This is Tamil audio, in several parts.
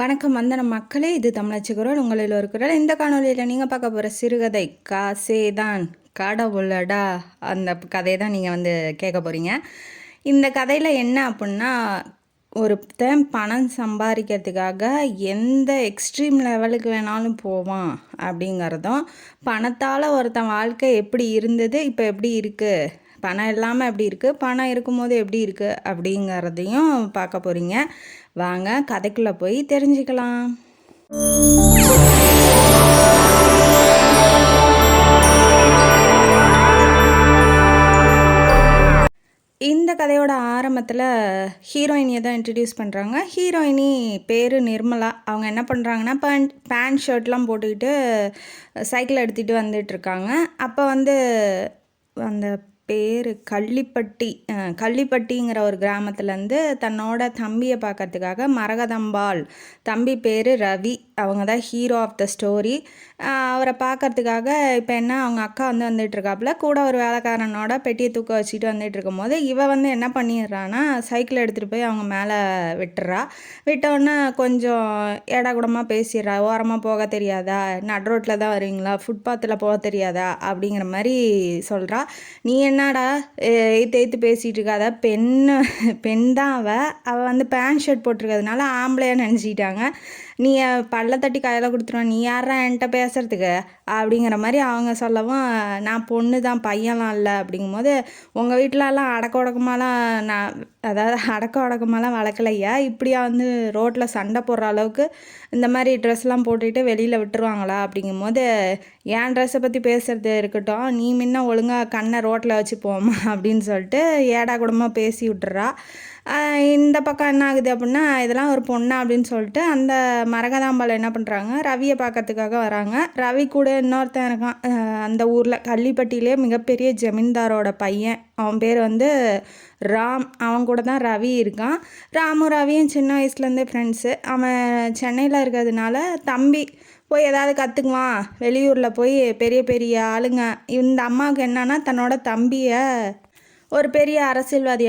வணக்கம் வந்தனம் மக்களே, இது தமிழச்சி குரல். உங்களில் ஒரு குரல். இந்த காணொலியில் நீங்கள் பார்க்க போகிற சிறுகதை காசே தான் கடவுளடா. அந்த கதையை தான் நீங்கள் கேட்க போகிறீங்க. இந்த கதையில் என்ன அப்படின்னா, ஒருத்தன் பணம் சம்பாதிக்கிறதுக்காக எந்த எக்ஸ்ட்ரீம் லெவலுக்கு வேணாலும் போவான் அப்படிங்கிறதும், பணத்தால் ஒருத்தன் வாழ்க்கை எப்படி இருந்தது, இப்போ எப்படி இருக்குது, பணம் இல்லாமல் எப்படி இருக்குது, பணம் இருக்கும்போது எப்படி இருக்குது அப்படிங்கிறதையும் பார்க்க போகிறீங்க. வாங்க கதைக்குள்ளே போய் தெரிஞ்சுக்கலாம். இந்த கதையோட ஆரம்பத்தில் ஹீரோயினியை தான் இன்ட்ரடியூஸ் பண்ணுறாங்க. ஹீரோயினி பேர் நிர்மலா. அவங்க என்ன பண்ணுறாங்கன்னா, பேண்ட் ஷர்ட்லாம் போட்டுக்கிட்டு சைக்கிள் எடுத்துகிட்டு வந்துட்டுருக்காங்க. அப்போ அந்த பேர் கள்ளிப்பட்டிங்கிற ஒரு கிராமத்துலேருந்து தன்னோட தம்பியை பார்க்கறதுக்காக மரகதம்பாள், தம்பி பேர் ரவி, அவங்க தான் ஹீரோ ஆஃப் த ஸ்டோரி. அவரை பார்க்கறதுக்காக இப்போ என்ன, அவங்க அக்கா வந்துட்டுருக்காப்புல, கூட ஒரு வேலைக்காரனோட பெட்டியை தூக்க வச்சுட்டு வந்துட்டுருக்கும் போது இவ என்ன பண்ணிடுறான்னா, சைக்கிள் எடுத்துகிட்டு போய் அவங்க மேலே விட்டோன்னே கொஞ்சம் ஏடாகுடமாக பேசிடுறா. ஓரமாக போக தெரியாதா, நட் ரோட்டில் தான் வருவீங்களா, ஃபுட்பாத்தில் போக தெரியாதா அப்படிங்கிற மாதிரி சொல்கிறா. நீ என்னடா எய்த்து பேசிகிட்டு இருக்காத, பெண் தான் அவள் பேண்ட் ஷர்ட் போட்டிருக்கிறதுனால ஆம்பளையாக நினச்சிக்கிட்டாங்க. நீ பல்ல தட்டி கையில் கொடுத்துருவான், நீ யாரா என்கிட்ட பேசுகிறதுக்கு அப்படிங்கிற மாதிரி அவங்க சொல்லவும், நான் பொண்ணு தான், பையன்லாம் இல்லை அப்படிங்கும்போது, உங்கள் வீட்டிலலாம் அடக்க உடக்கமாலாம் வளர்க்கலையா, இப்படியா ரோட்டில் சண்டை போடுற அளவுக்கு இந்த மாதிரி ட்ரெஸ்லாம் போட்டுக்கிட்டு வெளியில் விட்டுருவாங்களா அப்படிங்கும்போது, என் ட்ரெஸ்ஸை பற்றி பேசுகிறது இருக்கட்டும், நீ முன்ன ஒழுங்காக கண்ணை ரோட்டில் வச்சு போமா அப்படின்னு சொல்லிட்டு ஏடா கூடமாக பேசி விட்டுறா. இந்த பக்கம் என்ன ஆகுது அப்படின்னா, இதெல்லாம் ஒரு பொண்ணா அப்படின்னு சொல்லிட்டு அந்த மரகதாம்பாள் என்ன பண்ணுறாங்க, ரவியை பார்க்கறதுக்காக வராங்க. ரவி கூட இன்னொருத்தன் இருக்கான் அந்த ஊரில், கள்ளிப்பட்டியிலே மிகப்பெரிய ஜமீன்தாரோட பையன். அவன் பேர் ராம். அவன் கூட தான் ரவி இருக்கான். ராமும் ரவியும் சின்ன வயசுலேருந்தே ஃப்ரெண்ட்ஸு. அவன் சென்னையில் இருக்கிறதுனால தம்பி போய் ஏதாவது கற்றுக்குவான், வெளியூரில் போய் பெரிய பெரிய ஆளுங்க. இந்த அம்மாவுக்கு என்னன்னா, தன்னோட தம்பியை ஒரு பெரிய அரசியல்வாதி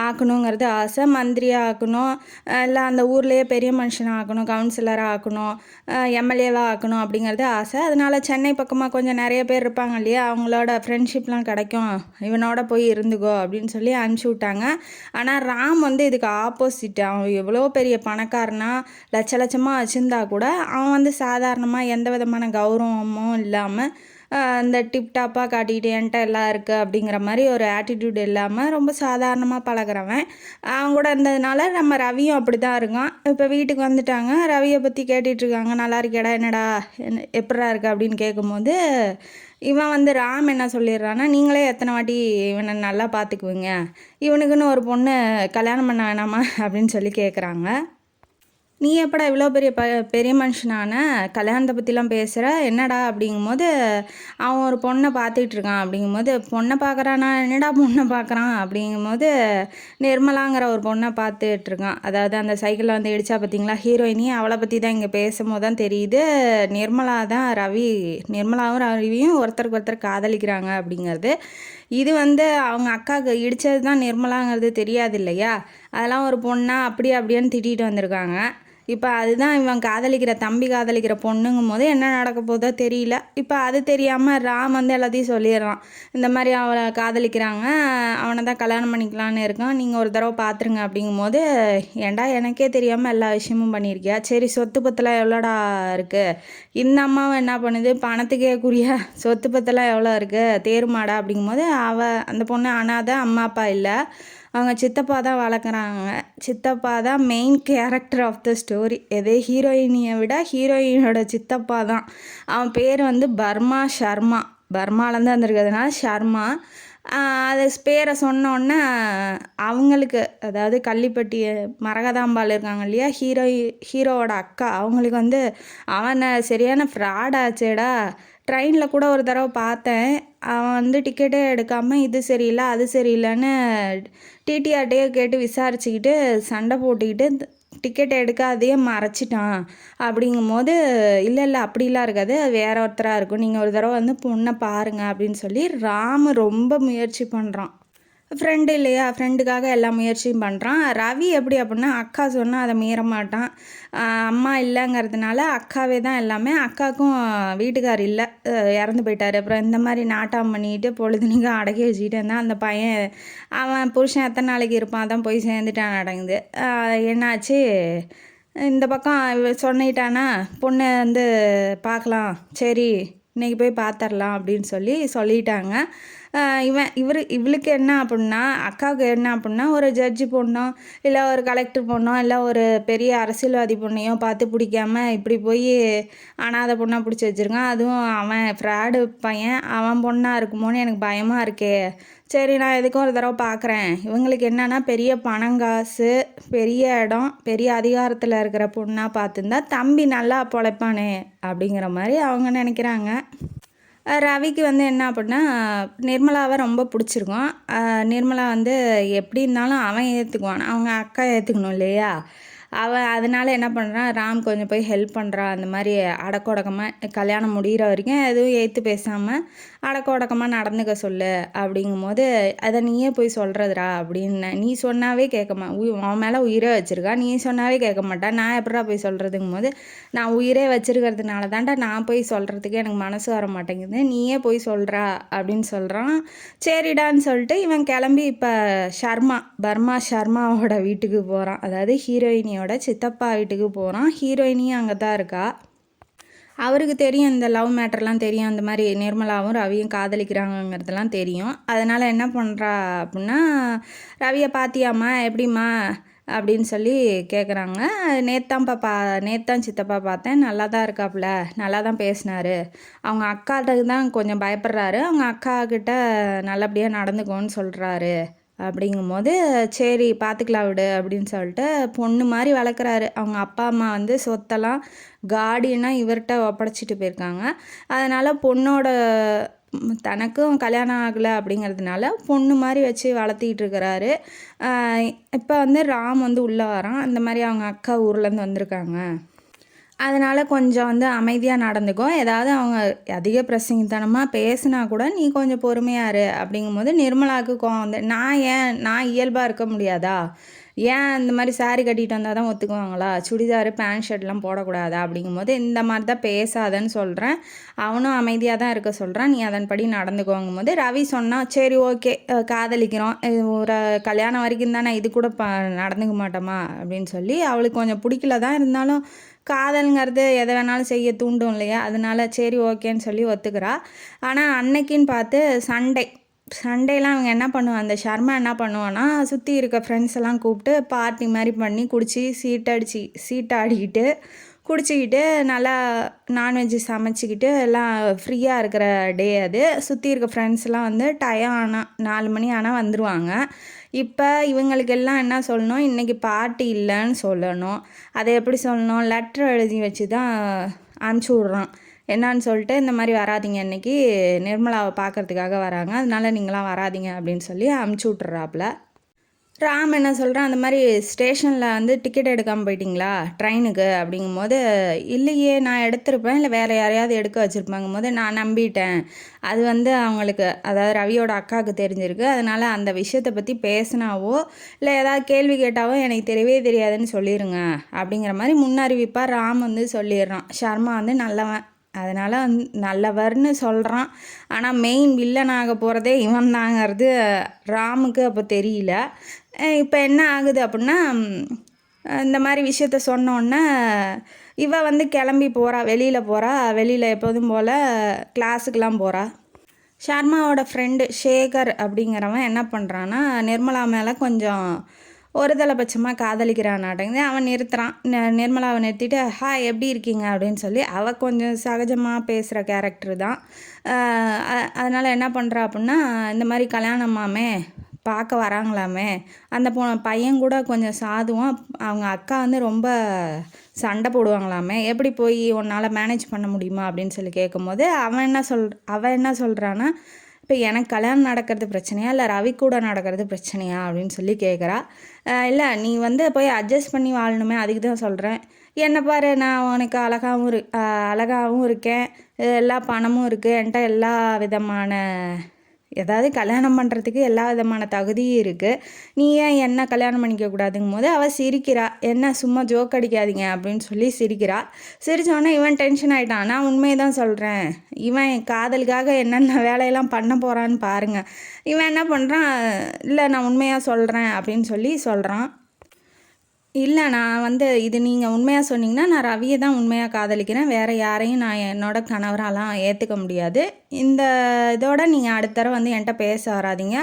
ஆக்கணுங்கிறது ஆசை. மந்திரியாக ஆக்கணும், இல்லை அந்த ஊர்லேயே பெரிய மனுஷனாக ஆக்கணும், கவுன்சிலராக ஆக்கணும், எம்எல்ஏவாக ஆக்கணும் அப்படிங்கிறது ஆசை. அதனால் சென்னை பக்கமாக கொஞ்சம் நிறைய பேர் இருப்பாங்க இல்லையா, அவங்களோட ஃப்ரெண்ட்ஷிப்லாம் கிடைக்கும், இவனோட போய் இருந்துக்கோ அப்படின்னு சொல்லி அனுப்பிச்சி விட்டாங்க. ஆனால் ராம் இதுக்கு ஆப்போசிட். அவன் எவ்வளோ பெரிய பணக்காரனா, லட்சமாக வச்சுருந்தா கூட அவன் சாதாரணமாக எந்த விதமான கௌரவமும் இல்லாமல் இந்த டிப்டாப்பாக காட்டிக்கிட்டு என்கிட்ட எல்லாம் இருக்குது அப்படிங்கிற மாதிரி ஒரு ஆட்டிடியூட் இல்லாமல் ரொம்ப சாதாரணமாக பழகிறவன். அவன் கூட இருந்ததுனால நம்ம ரவியும் அப்படி தான் இருக்கான். இப்போ வீட்டுக்கு வந்துட்டாங்க, ரவியை பற்றி கேட்டுட்ருக்காங்க. நல்லா இருக்கேடா, என்னடா எப்படா இருக்கு அப்படின்னு கேட்கும்போது, இவன் ராம் என்ன சொல்லிடுறான்னா, நீங்களே எத்தனை வாட்டி இவனை நல்லா பார்த்துக்குவீங்க, இவனுக்குன்னு ஒரு பொண்ணு கல்யாணம் பண்ண வேணாமா அப்படின்னு சொல்லி கேட்குறாங்க. நீ எப்படா இவ்வளோ பெரிய மனுஷனான, கல்யாணத்தை பற்றிலாம் பேசுகிற, என்னடா அப்படிங்கும்போது, அவன் ஒரு பொண்ணை பார்த்துட்ருக்கான். அப்படிங்கும்போது, பொண்ணை பார்க்குறானா, என்னடா பொண்ணை பார்க்குறான் அப்படிங்கும்போது, நிர்மலாங்கிற ஒரு பொண்ணை பார்த்துட்ருக்கான். அதாவது அந்த சைக்கிளில் இடிச்சா பார்த்தீங்களா ஹீரோயினி, அவளை பற்றி தான் இங்கே பேசும்போது தான் தெரியுது, நிர்மலாவும் ரவியும் ஒருத்தருக்கு ஒருத்தர் காதலிக்கிறாங்க அப்படிங்கிறது. இது அவங்க அக்காவுக்கு இடித்தது தான் நிர்மலாங்கிறது தெரியாது இல்லையா, அதெல்லாம் ஒரு பொண்ணா அப்படியான்னு திட்டிகிட்டு வந்திருக்காங்க. இப்போ அதுதான் இவன் தம்பி காதலிக்கிற பொண்ணுங்கும் போது என்ன நடக்க போதோ தெரியல. இப்போ அது தெரியாமல் ராம் எல்லாத்தையும் சொல்லிடுறான். இந்த மாதிரி அவளை காதலிக்கிறாங்க, அவனை தான் கல்யாணம் பண்ணிக்கலான்னு இருக்கான், நீங்கள் ஒரு தடவை பார்த்துருங்க அப்படிங்கும்போது, ஏண்டா எனக்கே தெரியாமல் எல்லா விஷயமும் பண்ணியிருக்கியா, சரி சொத்து பத்தெல்லாம் எவ்வளோடா இருக்குது, இந்த அம்மாவை என்ன பண்ணுது, பணத்துக்கே குறிய சொத்து பத்தெல்லாம் எவ்வளோ இருக்குது தேருமாடா அப்படிங்கும்போது, அந்த பொண்ணு அனாதை, அம்மா அப்பா இல்லை, அவங்க சித்தப்பா தான் வளர்க்குறாங்க. சித்தப்பா தான் main character of the story. எதே ஹீரோயினியை விட ஹீரோயினோட சித்தப்பா தான். அவன் பேர் பர்மா ஷர்மா, பர்மாலேருந்து வந்திருக்கிறதுனால ஷர்மா. அது பேரை சொன்னோன்னே அவங்களுக்கு, அதாவது கள்ளிப்பட்டி மரகதாம்பாள் இருக்காங்க இல்லையா, ஹீரோவோட அக்கா, அவங்களுக்கு அவனை சரியான ஃப்ராட் ஆச்சேடா. ட்ரெயினில் கூட ஒரு தடவை பார்த்தேன், அவன் டிக்கெட்டே எடுக்காமல் இது சரியில்லை அது சரியில்லைன்னு டிடிஆர்கிட்டையே கேட்டு விசாரிச்சுக்கிட்டு சண்டை போட்டுக்கிட்டு டிக்கெட் எடுக்காதையே மறைச்சிட்டான். அப்படிங்கும்போது, இல்லை அப்படிலாம் இருக்காது, அது வேற ஒருத்தராக இருக்கும், நீங்கள் ஒரு தடவை பொண்ணை பாருங்கள் அப்படின்னு சொல்லி ராமு ரொம்ப முயற்சி பண்ணுறான். ஃப்ரெண்டு இல்லையா, ஃப்ரெண்டுக்காக எல்லா முயற்சியும் பண்ணுறான். ரவி எப்படி அப்படின்னா, அக்கா சொன்னால் அதை மீற மாட்டான். அம்மா இல்லைங்கிறதுனால அக்காவே தான் எல்லாமே. அக்காவுக்கும் வீட்டுக்கார் இல்லை, இறந்து போயிட்டார். அப்புறம் இந்த மாதிரி நாட்டம் பண்ணிட்டு பொழுதுனிக்கும் அடக்கி வச்சுக்கிட்டு இருந்தான். அந்த பையன் அவன் புருஷன் எத்தனை நாளைக்கு இருப்பான், அதான் போய் சேர்ந்துட்டான் அடங்குது. என்னாச்சு, இந்த பக்கம் சொன்னிட்டானா, பொண்ணை வந்து பார்க்கலாம், சரி இன்றைக்கி போய் பார்த்துடலாம் அப்படின்னு சொல்லிட்டாங்க. இவளுக்கு என்ன அப்படின்னா, அக்காவுக்கு என்ன அப்படின்னா, ஒரு ஜட்ஜி பொண்ணோ இல்லை ஒரு கலெக்டர் பொண்ணோ இல்லை ஒரு பெரிய அரசியல்வாதி பொண்ணையோ பார்த்து பிடிக்காம இப்படி போய் அனாதை பொண்ணாக பிடிச்சி வச்சுருக்கான். அதுவும் அவன் ஃப்ராடு பையன், அவன் பொண்ணாக இருக்குமோன்னு எனக்கு பயமாக இருக்கே. சரி, நான் எதுக்கும் ஒரு தடவை பார்க்குறேன். இவங்களுக்கு என்னென்னா, பெரிய பணங்காசு, பெரிய இடம், பெரிய அதிகாரத்தில் இருக்கிற பொண்ணாக பார்த்துருந்தா தம்பி நல்லா பொழைப்பானே அப்படிங்கிற மாதிரி அவங்க நினைக்கிறாங்க. ரவிக்கு வந்து என்ன அப்படின்னா, நிர்மலாவை ரொம்ப பிடிச்சிருக்கும். நிர்மலா வந்து எப்படி இருந்தாலும் அவன் ஏற்றுக்குவான், அவங்க அக்கா ஏற்றுக்கணும் இல்லையா. அவன் அதனால் என்ன பண்ணுறான், ராம் கொஞ்சம் போய் ஹெல்ப் பண்ணுறான். அந்த மாதிரி அடக்கொடக்கமாக கல்யாணம் முடிகிற வரைக்கும் எதுவும் ஏற்று பேசாமல் அடக்கொடக்கமாக நடந்துக்க சொல்லு அப்படிங்கும்போது, அதை நீயே போய் சொல்கிறதுரா அப்படின்னு. நீ சொன்னாவே கேட்கமா, அவன் மேலே உயிரே வச்சுருக்கா, நீ சொன்னாவே கேட்க மாட்டான், நான் எப்படா போய் சொல்கிறதுங்கும் போது, நான் உயிரே வச்சுருக்கிறதுனால தான்டா நான் போய் சொல்கிறதுக்கு எனக்கு மனசு வர மாட்டேங்குது, நீயே போய் சொல்கிறா அப்படின்னு சொல்கிறான். சரிடான்னு சொல்லிட்டு இவன் கிளம்பி இப்போ பர்மா ஷர்மாவோட வீட்டுக்கு போகிறான். அதாவது ஹீரோயினியோட சித்தப்பா வீட்டுக்கு போகிறான். ஹீரோயினியும் அங்கே தான் இருக்கா. அவருக்கு தெரியும், இந்த லவ் மேட்டர்லாம் தெரியும், அந்த மாதிரி நிர்மலாவும் ரவியும் காதலிக்கிறாங்கங்கிறதுலாம் தெரியும். அதனால் என்ன பண்ணுறா அப்படின்னா, ரவியை பார்த்தியாம்மா எப்படிம்மா அப்படின்னு கேட்குறாங்க. நேத்தான் சித்தப்பா பார்த்தேன், நல்லா தான் இருக்காப்புல, நல்லா தான் பேசினார். அவங்க அக்காட்டுக்கு தான் கொஞ்சம் பயப்படுறாரு, அவங்க அக்கா கிட்ட நல்லபடியாக நடந்துக்கோன்னு சொல்கிறாரு அப்படிங்கும்போது, சரி பார்த்துக்கலாம் விடு அப்படின்னு சொல்லிட்டு பொண்ணு மாதிரி வளர்க்குறாரு. அவங்க அப்பா அம்மா வந்து சொத்தெல்லாம் கார்டியனாக இவர்கிட்ட ஒப்படைச்சிட்டு போயிருக்காங்க. அதனால் பொண்ணோட தனக்கும் கல்யாணம் ஆகலை அப்படிங்கிறதுனால பொண்ணு மாதிரி வச்சு வளர்த்திக்கிட்டு இருக்கிறாரு. இப்போ வந்து ராம் வந்து உள்ளே வரான். அந்த மாதிரி அவங்க அக்கா ஊர்லேருந்து வந்திருக்காங்க, அதனால் கொஞ்சம் வந்து அமைதியாக நடந்துக்கும். ஏதாவது அவங்க அதிக பிரசங்கித்தனமாக பேசினா கூட நீ கொஞ்சம் பொறுமையாக இரு அப்படிங்கும்போது, நிர்மலாவுக்கு கோவம் வந்து, நான் இயல்பாக இருக்க முடியாதா, ஏன் இந்த மாதிரி சாரீ கட்டிகிட்டு வந்தால் தான் ஒத்துக்குவாங்களா, சுடிதாரு பேண்ட் ஷர்ட்லாம் போடக்கூடாதா அப்படிங்கும்போது, இந்த மாதிரி தான் பேசாதன்னு சொல்கிறேன், அவனும் அமைதியாக தான் இருக்க சொல்கிறான், நீ அதன்படி நடந்துக்குவாங்கும் போது, ரவி சொன்னால் சரி ஓகே காதலிக்கிறோம், ஒரு கல்யாணம் வரைக்கும் தானே, இது கூட நடந்துக்க மாட்டோமா அப்படின்னு அவளுக்கு கொஞ்சம் பிடிக்கல தான், இருந்தாலும் காதல்ங்கிறது எதை வேணாலும் செய்ய தூண்டும் இல்லையா, அதனால சரி ஓகேன்னு ஒத்துக்கிறா. ஆனால் அன்னைக்குன்னு பார்த்து சண்டேலாம் அவங்க என்ன பண்ணுவான், அந்த ஷர்மா என்ன பண்ணுவான்னா, சுற்றி இருக்க ஃப்ரெண்ட்ஸ் எல்லாம் கூப்பிட்டு பார்ட்டி மாதிரி பண்ணி குடித்து சீட்டாடிக்கிட்டு குடிச்சிக்கிட்டு நல்லா நான்வெஜ்ஜு சமைச்சிக்கிட்டு எல்லாம் ஃப்ரீயாக இருக்கிற டே அது. சுற்றி இருக்க ஃப்ரெண்ட்ஸ்லாம் வந்து டயம் ஆனால் 4 மணி ஆனால் வந்துடுவாங்க. இப்போ இவங்களுக்கெல்லாம் என்ன சொல்லணும், இன்றைக்கி பார்ட்டி இல்லைன்னு சொல்லணும். அதை எப்படி சொல்லணும், லெட்ரு எழுதி வச்சு தான் அனுப்பிச்சி விட்றான். என்னான்னு சொல்லிட்டு, இந்த மாதிரி வராதிங்க, இன்றைக்கி நிர்மலாவை பார்க்குறதுக்காக வராங்க, அதனால் நீங்களாம் வராதிங்க அப்படின்னு அனுப்பிச்சி விட்றாப்புல. ராம் என்ன சொல்கிறான், அந்த மாதிரி ஸ்டேஷனில் வந்து டிக்கெட் எடுக்காமல் போயிட்டிங்களா ட்ரெயினுக்கு அப்படிங்கும்போது, இல்லையே நான் எடுத்திருப்பேன், இல்லை வேறு யாரையாவது எடுக்க வச்சுருப்பாங்கும் போது, நான் நம்பிட்டேன், அது வந்து அவங்களுக்கு, அதாவது ரவியோட அக்காவுக்கு தெரிஞ்சிருக்கு, அதனால் அந்த விஷயத்தை பற்றி பேசினாவோ இல்லை ஏதாவது கேள்வி கேட்டாவோ எனக்கு தெரியவே தெரியாதுன்னு சொல்லிடுங்க அப்படிங்கிற மாதிரி முன்னறிவிப்பாக ராம் வந்து சொல்லிடுறான். ஷர்மா வந்து நல்லவன், அதனால் நல்லவர்னு சொல்கிறான். ஆனால் மெயின் வில்லனாக போகிறதே இவன் தாங்கிறது ராமுக்கு அப்போ தெரியல. இப்போ என்ன ஆகுது அப்படின்னா, இந்த மாதிரி விஷயத்த சொன்னோன்னே இவ வந்து கிளம்பி போகிறா, வெளியில் எப்போதும் போல் கிளாஸுக்கெலாம் போகிறா. ஷர்மாவோட ஃப்ரெண்டு சேகர் அப்படிங்கிறவன் என்ன பண்ணுறான்னா, நிர்மலா மேலே கொஞ்சம் ஒரு தலைபட்சமாக காதலிக்கிறானாட்டங்குது. அவன் நிறுத்துறான். நிர்மலாவை நிறுத்திட்டு, ஹாய் எப்படி இருக்கீங்க அப்படின்னு அவள் கொஞ்சம் சகஜமாக பேசுகிற கேரக்டர் தான். அதனால் என்ன பண்ணுறா அப்படின்னா, இந்த மாதிரி கல்யாணமாமே பார்க்க வராங்களாமே, அந்த பையன் கூட கொஞ்சம் சாதுவான், அவங்க அக்கா வந்து ரொம்ப சண்டை போடுவாங்களாமே, எப்படி போய் உன்னால் மேனேஜ் பண்ண முடியுமா அப்படின்னு கேட்கும்போது, அவன் என்ன சொல்கிறான்னா, இப்போ எனக்கு கல்யாணம் நடக்கிறது பிரச்சனையா, இல்லை ரவி கூட நடக்கிறது பிரச்சனையா அப்படின்னு கேட்குறா. இல்லை நீ வந்து போய் அட்ஜஸ்ட் பண்ணி வாழணுமே, அதுக்கு தான் சொல்கிறேன். என்னை பாரு, நான் உனக்கு அழகாகவும் இருக்கேன், எல்லா பணமும் இருக்குது, என்கிட்ட எல்லா விதமான ஏதாவது கல்யாணம் பண்ணுறதுக்கு எல்லா விதமான தகுதியும் இருக்குது, நீ ஏன் என்ன கல்யாணம் பண்ணிக்க கூடாதுங்கும் போது அவள் சிரிக்கிறா. என்ன சும்மா ஜோக் அடிக்காதீங்க அப்படின்னு சொல்லி சிரிக்கிறா. சிரித்தோடனே இவன் டென்ஷன் ஆகிட்டான். நான் உண்மையை தான் சொல்கிறேன், இவன் காதலுக்காக என்னென்ன வேலையெல்லாம் பண்ண போகிறான்னு பாருங்கள். இவன் என்ன பண்ணுறான், இல்லை நான் உண்மையாக சொல்கிறேன் அப்படின்னு சொல்லி சொல்கிறான். இல்லை நான் இது நீங்கள் உண்மையாக சொன்னீங்கன்னா நான் ரவியை தான் உண்மையாக காதலிக்கிறேன், வேறு யாரையும் நான் என்னோட கணவராலாம் ஏற்றுக்க முடியாது. இந்த இதோட நீங்கள் அடுத்த தடவை என்கிட்ட பேச வராதிங்க.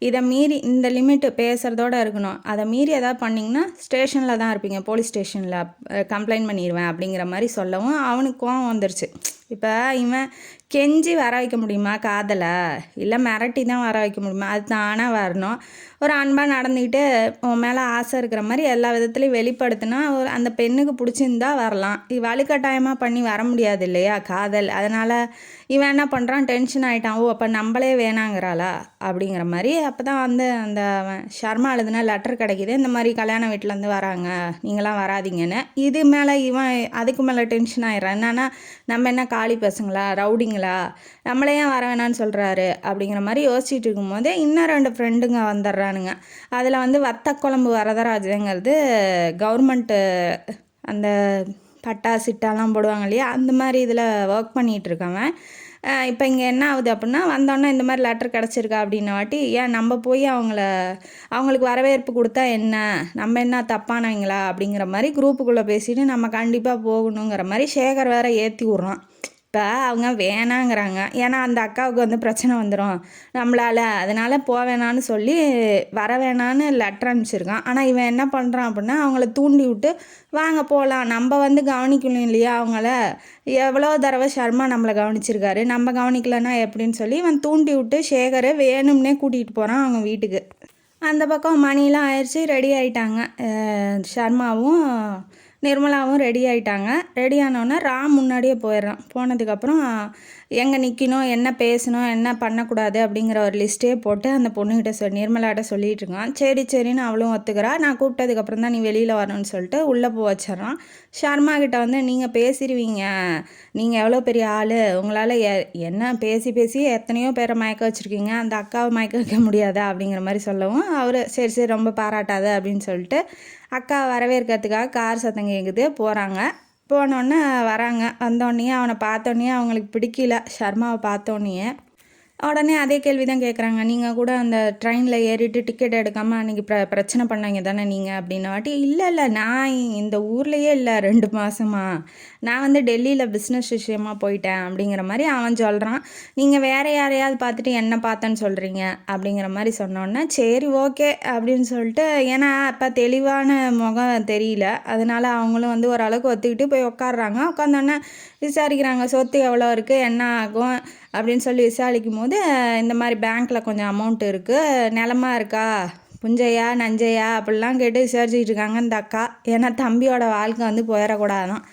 இதை மீறி இந்த லிமிட்டு பேசுகிறதோடு இருக்கணும். அதை மீறி எதாவது பண்ணிங்கன்னா ஸ்டேஷனில் தான் இருப்பீங்க, போலீஸ் ஸ்டேஷனில் கம்ப்ளைண்ட் பண்ணிடுவேன் அப்படிங்கிற மாதிரி சொல்லவும் அவனுக்கு கோவம் வந்துருச்சு. இப்போ இவன் கெஞ்சி வர வைக்க முடியுமா காதலை, இல்லை மிரட்டி தான் வர வைக்க முடியுமா? அது தானே வரணும். ஒரு அன்பாக நடந்துக்கிட்டு உன் மேலே ஆசை இருக்கிற மாதிரி எல்லா விதத்துலையும் வெளிப்படுத்தினா அந்த பெண்ணுக்கு பிடிச்சிருந்தா வரலாம். வலுக்கட்டாயமாக பண்ணி வர முடியாது இல்லையா காதல். அதனால் இவன் என்ன பண்ணுறான், டென்ஷன் ஆகிட்டான். ஓ அப்போ நம்மளே வேணாங்கிறாளா அப்படிங்கிற மாதிரி. அப்போ தான் அந்த ஷர்மா எழுதுனா லெட்டர் கிடைக்கிது, இந்த மாதிரி கல்யாண வீட்டிலேருந்து வராங்க, நீங்களாம் வராதிங்கன்னு. இது மேலே இவன் அதுக்கு மேலே டென்ஷன் ஆகிடுறான். என்னன்னா நம்ம என்ன காளி பசங்களா, ரவுடிங்களா, நம்மளே ஏன் வர வேணான்னு சொல்கிறாரு அப்படிங்கிற மாதிரி யோசிச்சுட்டு இருக்கும்போது இன்னும் 2 ஃப்ரெண்டுங்க வந்துடுறானுங்க. அதில் வத்த குழம்பு வரதராஜங்கிறது கவர்மெண்ட்டு அந்த பட்டா சிட்டாலாம் போடுவாங்க இல்லையா, அந்த மாதிரி இதில் ஒர்க் பண்ணிகிட்ருக்கவன். இப்போ இங்கே என்ன ஆகுது அப்படின்னா, வந்தோன்னே இந்த மாதிரி லெட்டர் கிடச்சிருக்கா அப்படின்ன வாட்டி, ஏன் நம்ம போய் அவங்களுக்கு வரவேற்பு கொடுத்தா என்ன, நம்ம என்ன தப்பானவங்களா அப்படிங்கிற மாதிரி குரூப்புக்குள்ளே பேசிட்டு நம்ம கண்டிப்பாக போகணுங்கிற மாதிரி சேகர் வேற ஏற்றி விட்றான். இப்போ அவங்க வேணாங்கிறாங்க, ஏன்னா அந்த அக்காவுக்கு பிரச்சனை வந்துடும் நம்மளால், அதனால் வேணான்னு சொல்லி வர வேணான்னு லெட்டர் அனுப்பிச்சிருக்கான். ஆனால் இவன் என்ன பண்ணுறான் அப்படின்னா, அவங்கள தூண்டி விட்டு வாங்க போகலாம், நம்ம கவனிக்கணும் இல்லையா அவங்கள, எவ்வளோ தடவை ஷர்மா நம்மளை கவனிச்சிருக்காரு, நம்ம கவனிக்கலன்னா எப்படின்னு சொல்லி இவன் தூண்டி விட்டு சேகரை வேணும்னே கூட்டிகிட்டு போகிறான் அவங்க வீட்டுக்கு. அந்த பக்கம் மணிலாம் ஆயிடுச்சு, ரெடி ஆகிட்டாங்க. ஷர்மாவும் நிர்மலாவும் ரெடி ஆகிட்டாங்க. ரெடி ஆனோடனே ராம் முன்னாடியே போயிடுறான். போனதுக்கப்புறம் எங்கே நிற்கணும், என்ன பேசணும், என்ன பண்ணக்கூடாது அப்படிங்கிற ஒரு லிஸ்ட்டே போட்டு அந்த பொண்ணுக்கிட்ட நிர்மலாட்ட சொல்லிகிட்டு இருக்கான். சரின்னு அவளும் ஒத்துக்கிறா. நான் கூப்பிட்டதுக்கப்புறம் தான் நீ வெளியில் வரணும்னு சொல்லிட்டு உள்ளே போக வச்சிட்றான். ஷர்மா கிட்ட நீங்கள் பேசிடுவீங்க, நீங்கள் எவ்வளோ பெரிய ஆள், உங்களால் என்ன பேசி எத்தனையோ பேரை மயக்க வச்சுருக்கீங்க, அந்த அக்காவை மயக்க வைக்க முடியாதா அப்படிங்கிற மாதிரி சொல்லவும் அவர் சரி ரொம்ப பாராட்டாத அப்படின்னு சொல்லிட்டு அக்கா வரவேற்கிறதுக்காக கார் சத்தம் கேட்குது. போகிறாங்க. போனோடனே வராங்க. வந்தோடனே அவனை பார்த்தோன்னே அவங்களுக்கு பிடிக்கல, ஷர்மாவை பார்த்தோன்னே. உடனே அதே கேள்வி தான் கேட்குறாங்க, நீங்கள் கூட அந்த ட்ரெயினில் ஏறிட்டு டிக்கெட் எடுக்காமல் அன்றைக்கி பிரச்சனை பண்ணாங்க தானே நீங்கள் அப்படின்ன வாட்டி, இல்லை நான் இந்த ஊர்லேயே இல்லை 2 மாதமா, நான் டெல்லியில் பிஸ்னஸ் விஷயமாக போயிட்டேன் அப்படிங்கிற மாதிரி அவன் சொல்கிறான். நீங்கள் வேறு யாரையாவது பார்த்துட்டு என்ன பார்த்தேன்னு சொல்கிறீங்க அப்படிங்கிற மாதிரி சொன்னோன்னே சரி ஓகே அப்படின்னு சொல்லிட்டு, ஏன்னா அப்போ தெளிவான முகம் தெரியல, அதனால் அவங்களும் ஓரளவுக்கு ஒத்துக்கிட்டு போய் உட்காடுறாங்க. உட்காந்தோன்னே விசாரிக்கிறாங்க, சொத்து எவ்வளோ இருக்குது, என்ன ஆகும் அப்படின்னு சொல்லி விசாரிக்கும் போது, இந்த மாதிரி பேங்க்கில் கொஞ்சம் அமௌண்ட் இருக்குது, நிலமா இருக்கா, புஞ்சையா நஞ்சையா அப்படிலாம் கேட்டு விசாரிச்சுக்கிட்டு இருக்காங்க இந்த அக்கா. ஏன்னா தம்பியோட வாழ்க்கை போயிடக்கூடாதான்.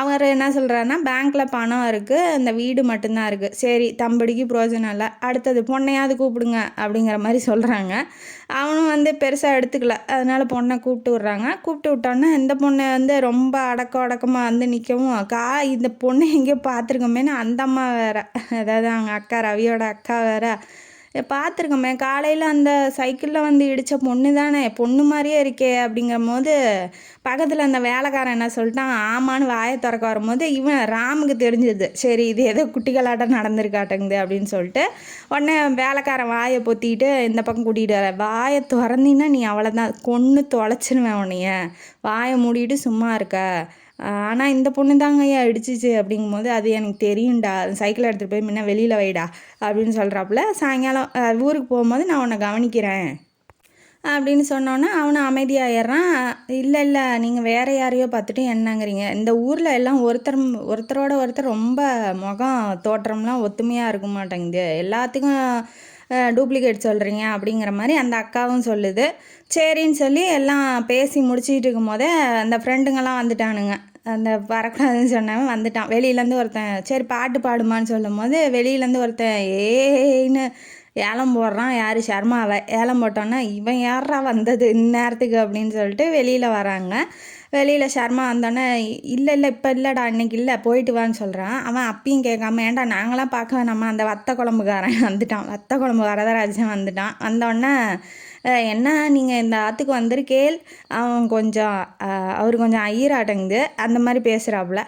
அவர் என்ன சொல்கிறாருன்னா, பேங்க்கில் பணம் இருக்குது, அந்த வீடு மட்டும்தான் இருக்குது, சரி தம்பிக்கு பிரயோஜனம் இல்லை, அடுத்தது பொண்ணையாவது கூப்பிடுங்க அப்படிங்கிற மாதிரி சொல்கிறாங்க. அவனும் பெருசாக எடுத்துக்கல, அதனால் பொண்ணை கூப்பிட்டு விட்றாங்க. கூப்பிட்டு விட்டோன்னே இந்த பொண்ணை ரொம்ப அடக்கமாக நிற்கவும், இந்த பொண்ணை எங்கேயோ பார்த்துருக்கோமேனு அந்த அம்மா வேறு, அதாவது அவங்க அக்கா ரவியோட அக்கா வேறு, பார்த்துருக்கோமே காலையில் அந்த சைக்கிளில் இடித்த பொண்ணு தானே, பொண்ணு மாதிரியே இருக்கே அப்படிங்கிற போது பக்கத்தில் அந்த வேலைக்காரன் என்ன சொல்லிட்டான், ஆமான்னு வாயை திறக்க வரும்போது இவன் ராமுக்கு தெரிஞ்சுது, சரி இது ஏதோ குட்டிகளாட்டம் நடந்திருக்காட்டங்குது அப்படின்னு சொல்லிட்டு உடனே வேலைக்காரன் வாயை பொத்திக்கிட்டு இந்த பக்கம் கூட்டிகிட்டு வர, வாயை திறந்தீங்கன்னா நீ அவ்வளோதான், கொன்று தொலைச்சிருவேன் உன்னைய, வாயை மூடிட்டு சும்மா இருக்க, ஆனால் இந்த பொண்ணு தாங்க ஐயா அடிச்சிச்சு அப்படிங்கும்போது, அது எனக்கு தெரியும்டா, சைக்கிளை எடுத்துகிட்டு போய் முன்ன வெளியில் வைடா அப்படின்னு சொல்கிறாப்புல. சாயங்காலம் ஊருக்கு போகும்போது நான் உன்னை கவனிக்கிறேன் அப்படின்னு சொன்னோன்னே அவனை அமைதியாகிடுறான். இல்லை நீங்கள் வேறு யாரையோ பார்த்துட்டு என்னங்கிறீங்க, இந்த ஊரில் எல்லாம் ஒருத்தரோட ஒருத்தர் ரொம்ப முகம் தோற்றம்லாம் ஒத்துமையாக இருக்க மாட்டேங்குது, எல்லாத்துக்கும் டூப்ளிகேட் சொல்கிறீங்க அப்படிங்கிற மாதிரி அந்த அக்காவும் சொல்லுது. சரின்னு சொல்லி எல்லாம் பேசி முடிச்சுக்கிட்டு இருக்கும் போதே அந்த ஃப்ரெண்டுங்கெல்லாம் வந்துட்டானுங்க. அந்த வரக்கூடாதுன்னு சொன்னவன் வந்துட்டான். வெளியிலேருந்து ஒருத்தன் சரி பாட்டு பாடுமான்னு சொல்லும் போது வெளியிலேருந்து ஒருத்தன் ஏன்னு ஏலம் போடுறான். யார், ஷர்மாவை ஏலம் போட்டோன்னா, இவன் யாரா வந்தது இந்நேரத்துக்கு அப்படின்னு சொல்லிட்டு வெளியில் வராங்க. வெளியில் சர்மா வந்தோடனே இல்லை இல்லை இப்போ இல்லைடா இன்னைக்கு இல்லை போயிட்டு வான்னு சொல்கிறான். அவன் அப்பயும் கேட்காம ஏன்டா நாங்களாம் பார்க்க வேணாமா, அந்த வத்த குழம்புக்காரன் வந்துட்டான், வத்த குழம்பு வரதராஜன் வந்துட்டான். வந்தோடனே என்ன நீங்கள் இந்த ஆற்றுக்கு வந்திருக்கேள், அவன் கொஞ்சம் அவர் கொஞ்சம் ஐயராட்டங்குது அந்த மாதிரி பேசுகிறாப்புல.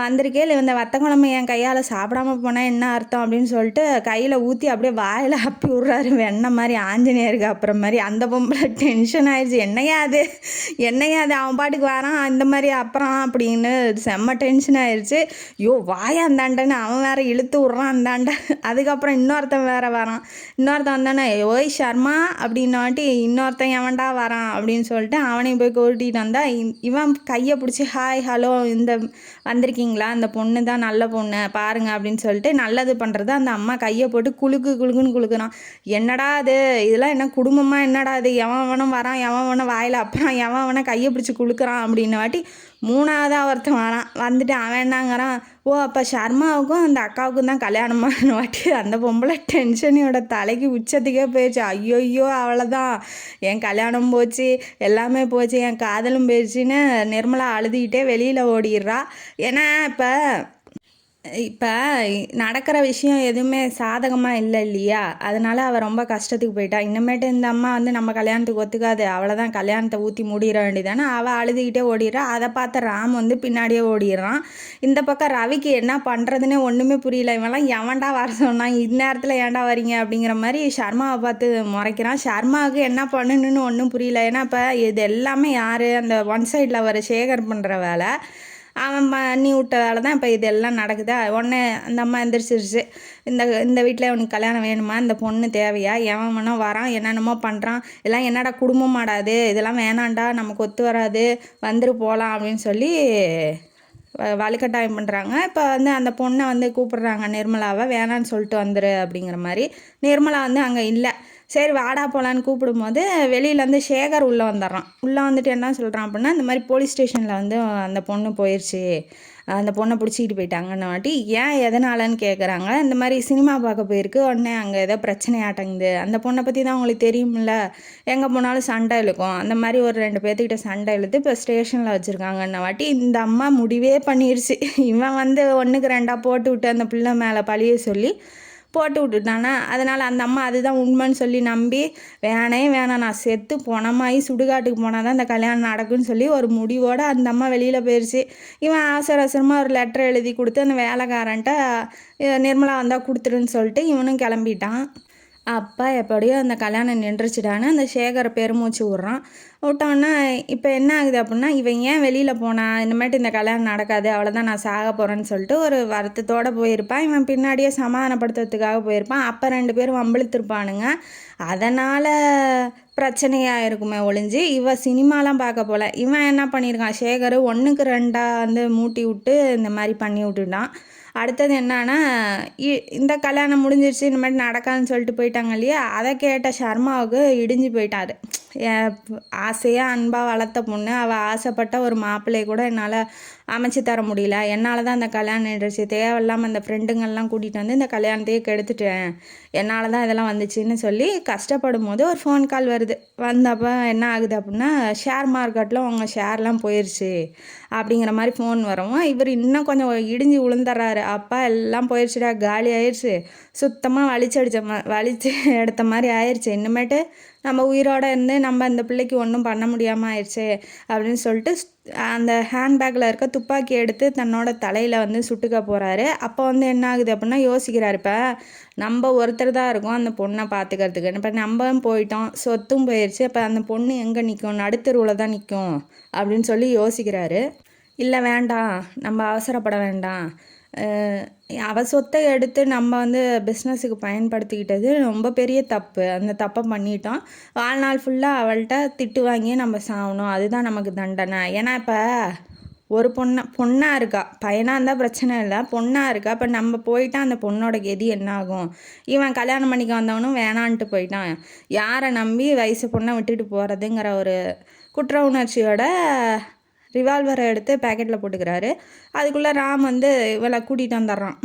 வந்திருக்கேள் இந்த வத்த குழம்பு என் கையால் சாப்பிடாம போனால் என்ன அர்த்தம் அப்படின்னு சொல்லிட்டு கையில் ஊற்றி அப்படியே வாயில் அப்பி விட்றாரு வெண்ணெய் மாதிரி, ஆஞ்சநேயருக்கு அப்புறம் மாதிரி. அந்த பொம்பளை டென்ஷன் ஆயிடுச்சு, என்னையா அது அவன் பாட்டுக்கு வரான் இந்த மாதிரி அப்புறம் அப்படின்னு செம்ம டென்ஷன் ஆயிடுச்சு. ஐயோ வாயா அந்தாண்டன்னு அவன் வேற இழுத்து விட்றான் அந்தாண்ட. அதுக்கப்புறம் இன்னொருத்தன் வேற வரான். இன்னொருத்தன் வந்தானே ஓய் சர்மா அப்படின்னாட்டி இன்னொருத்தன் எவன்டா வரான் அப்படின்னு சொல்லிட்டு அவனையும் போய் கூட்டிகிட்டு வந்தா இவன் கையை பிடிச்சி ஹாய் ஹலோ இந்த வந்திருக்கீங்களா, அந்த பொண்ணு தான் நல்ல பொண்ணு பாருங்க அப்படின்னு சொல்லிட்டு நல்லது பண்ணுறது அந்த அம்மா கையை போட்டு குலுக்குன்னு குலுக்குறான். என்னடா அது, இதெல்லாம் என்ன குடும்பமாக, என்னடா அது, எவன் வரான் எவன் வாயில் அப்புறம் எவன் கையை பிடிச்சி குலுக்குறான் அப்படின்னு வாட்டி மூணாவதாக ஒருத்தன் வரான். வந்துட்டு அவன் என்னங்கிறான், ஓ அப்போ சர்மாவுக்கும் அந்த அக்காவுக்கும் தான் கல்யாணமான வாட்டி. அந்த பொம்பளை டென்ஷனோட தலைக்கு உச்சத்துக்கே போயிடுச்சு. ஐயோ அவ்வளோதான், என் கல்யாணம் போச்சு, எல்லாமே போச்சு, என் காதலும் போயிடுச்சுன்னு நிர்மலா அழுதுகிட்டே வெளியில் ஓடிடுறா. ஏன்னா இப்போ நடக்கிற விஷயம் எதுவுமே சாதகமாக இல்லை இல்லையா, அதனால் அவள் ரொம்ப கஷ்டத்துக்கு போயிட்டா. இன்னமேட்டு இந்த அம்மா வந்து நம்ம கல்யாணத்துக்கு ஒத்துக்காது, அவ்வளோதான் கல்யாணத்தை ஊற்றி மூடிட வேண்டியதானே. அவள் அழுதுகிட்டே ஓடிடுறா. அதை பார்த்த ராம் வந்து பின்னாடியே ஓடிடுறான். இந்த பக்கம் ரவிக்கு என்ன பண்ணுறதுன்னே ஒன்றுமே புரியல. இவெல்லாம் எவன்டா வர சொன்னான், இந்நேரத்தில் ஏன்டா வரீங்க அப்படிங்கிற மாதிரி ஷர்மாவை பார்த்து முறைக்கிறான். ஷர்மாவுக்கு என்ன பண்ணணுன்னு ஒன்றும் புரியல. ஏன்னா இப்போ இது எல்லாமே யார், அந்த ஒன் சைடில் வர சேகர் பண்ணுற வேலை, அவன் பண்ணி விட்ட வேலை தான் இப்போ இதெல்லாம் நடக்குதா. உடனே அந்த அம்மா எந்திரிச்சிருச்சு, இந்த வீட்டில் அவனுக்கு கல்யாணம் வேணுமா, இந்த பொண்ணு தேவையா, எவன் வேணா வரான் என்னென்னமோ பண்ணுறான், இதெல்லாம் என்னடா குடும்பமாடாது, இதெல்லாம் வேணாண்டா நமக்கு ஒத்து வராது, வந்துரு போகலாம் அப்படின்னு சொல்லி வலுக்கட்டாயம் பண்ணுறாங்க. இப்போ வந்து அந்த பொண்ணை வந்து கூப்பிட்றாங்க நிர்மலாவை, வேணான்னு சொல்லிட்டு வந்துரு அப்படிங்கிற மாதிரி. நிர்மலா வந்து அங்கே இல்லை. சரி வாடா போகலான்னு கூப்பிடும்போது வெளியிலேருந்து சேகர் உள்ளே வந்துடுறான். உள்ளே வந்துட்டு என்ன சொல்கிறான் அப்படின்னா, இந்த மாதிரி போலீஸ் ஸ்டேஷனில் வந்து அந்த பொண்ணு போயிடுச்சு, அந்த பொண்ணை பிடிச்சிக்கிட்டு போயிட்டாங்கன்னு வாட்டி. ஏன் எதனாலன்னு கேட்குறாங்க. இந்த மாதிரி சினிமா பார்க்க போயிருக்கு, உடனே அங்கே ஏதோ பிரச்சனையாட்டங்குது, அந்த பொண்ணை பற்றி தான் உங்களுக்கு தெரியுமில்ல, எங்கே போனாலும் சண்டை இழுக்கும், அந்த மாதிரி ஒரு 2 பேர்த்துக்கிட்ட சண்டை இழுத்து இப்போ ஸ்டேஷனில் வச்சுருக்காங்கன்ன வாட்டி இந்த அம்மா முடிவே பண்ணிடுச்சு. இவன் வந்து 1க்கு 2 போட்டு விட்டு அந்த பிள்ளை மேலே பழிய சொல்லி போட்டு விட்டுட்டானா. அதனால் அந்த அம்மா அதுதான் உண்மைன்னு சொல்லி நம்பி வேணாம் நான் செத்து பொணமாயி சுடுகாட்டுக்கு போனால் தான் இந்த கல்யாணம் நடக்குன்னு சொல்லி ஒரு முடிவோடு அந்த அம்மா வெளியில் போயிடுச்சு. இவன் அவசரமாக ஒரு லெட்டர் எழுதி கொடுத்து அந்த வேலைக்காரன்ட்ட நிர்மலா வந்தால் கொடுத்துருன்னு சொல்லிட்டு இவனும் கிளம்பிட்டான். அப்பா எப்படியோ அந்த கல்யாணம் நின்றுச்சுடான்னு அந்த சேகரை பெருமூச்சு விட்டோன்னா இப்போ என்ன ஆகுது அப்படின்னா, இவன் ஏன் வெளியில் போனான், இனிமேட்டு இந்த கல்யாணம் நடக்காது, அவ்வளோதான் நான் சாக போகிறேன்னு சொல்லிட்டு ஒரு வருத்தத்தோடு போயிருப்பான். இவன் பின்னாடியே சமாதானப்படுத்துறதுக்காக போயிருப்பான். அப்போ 2 பேரும் வம்பிழுத்துருப்பானுங்க. அதனால் பிரச்சனையாக இருக்குமே ஒழிஞ்சு இவ சினிமாலாம் பார்க்க போல. இவன் என்ன பண்ணியிருக்கான், சேகர் 1க்கு 2 வந்து மூட்டி விட்டு இந்த மாதிரி பண்ணி விட்டுட்டான். அடுத்தது என்னன்னா, இந்த கல்யாணம் முடிஞ்சிருச்சு, இந்த மாதிரி நடக்காதுன்னு சொல்லிட்டு போயிட்டாங்க இல்லையா, அதை கேட்ட சர்மாவுக்கு இடிஞ்சு போயிட்டாரு. ஆசையாக அன்பாக வளர்த்த பொண்ணு, அவள் ஆசைப்பட்ட ஒரு மாப்பிள்ளையை கூட என்னால் அமைச்சு தர முடியல, என்னால் தான் அந்த கல்யாணம் நின்றுச்சு, தேவையில்லாமல் அந்த ஃப்ரெண்டுங்கள்லாம் கூட்டிகிட்டு வந்து இந்த கல்யாணத்தையே கெடுத்துட்டேன், என்னால் தான் இதெல்லாம் வந்துச்சுன்னு சொல்லி கஷ்டப்படும் போது ஒரு ஃபோன் கால் வருது. வந்தப்போ என்ன ஆகுது அப்படின்னா, ஷேர் மார்க்கெட்டில் உங்கள் ஷேர்லாம் போயிடுச்சு அப்படிங்கிற மாதிரி ஃபோன் வரவும் இவர் இன்னும் கொஞ்சம் இடிஞ்சு விழுந்துடுறாரு. அப்பா எல்லாம் போயிடுச்சுடா, காலி ஆயிடுச்சு, சுத்தமாக வலிச்சு எடுத்த மாதிரி ஆயிடுச்சு, இன்னுமேட்டு நம்ம உயிரோடு இருந்து நம்ம இந்த பிள்ளைக்கு ஒன்றும் பண்ண முடியாமல் ஆயிடுச்சு அப்படின்னு சொல்லிட்டு அந்த ஹேண்ட்பேக்கில் இருக்க துப்பாக்கி எடுத்து தன்னோட தலையில் வந்து சுட்டுக்க போகிறாரு. அப்போ வந்து என்ன ஆகுது அப்படின்னா யோசிக்கிறார், இப்போ நம்ம ஒருத்தர் தான் இருக்கோம் அந்த பொண்ணை பார்த்துக்கிறதுக்கு, இப்போ நம்ம போயிட்டோம், சொத்தும் போயிடுச்சு, இப்போ அந்த பொண்ணு எங்கே நிற்கும், நடுத்தருவில் தான் நிற்கும் அப்படின்னு சொல்லி யோசிக்கிறாரு. இல்லை வேண்டாம், நம்ம அவசரப்பட வேண்டாம், அவள் சொத்தை எடுத்து நம்ம வந்து பிஸ்னஸுக்கு பயன்படுத்திக்கிட்டது ரொம்ப பெரிய தப்பு, அந்த தப்பை பண்ணிட்டோம், வாழ்நாள் ஃபுல்லாக அவள்கிட்ட திட்டு வாங்கி நம்ம சாகணும், அதுதான் நமக்கு தண்டனை. ஏன்னா இப்போ ஒரு பொண்ணாக இருக்கா, பையனாக இருந்தால் பிரச்சனை இல்லை, பொண்ணாக இருக்கா, இப்போ நம்ம போயிட்டா அந்த பொண்ணோட கெதி என்ன ஆகும், இவன் கல்யாணம் பண்ணிக்க வந்தவனும் வேணான்ட்டு போயிட்டான், யாரை நம்பி வயசு பொண்ணை விட்டுட்டு போகிறதுங்கிற ஒரு குற்ற உணர்ச்சியோட ரிவால்வரை எடுத்து பேக்கெட்டில் போட்டுக்கிறாரு. அதுக்குள்ளே ராம் வந்து இவளை கூட்டிகிட்டு வந்துடுறான்.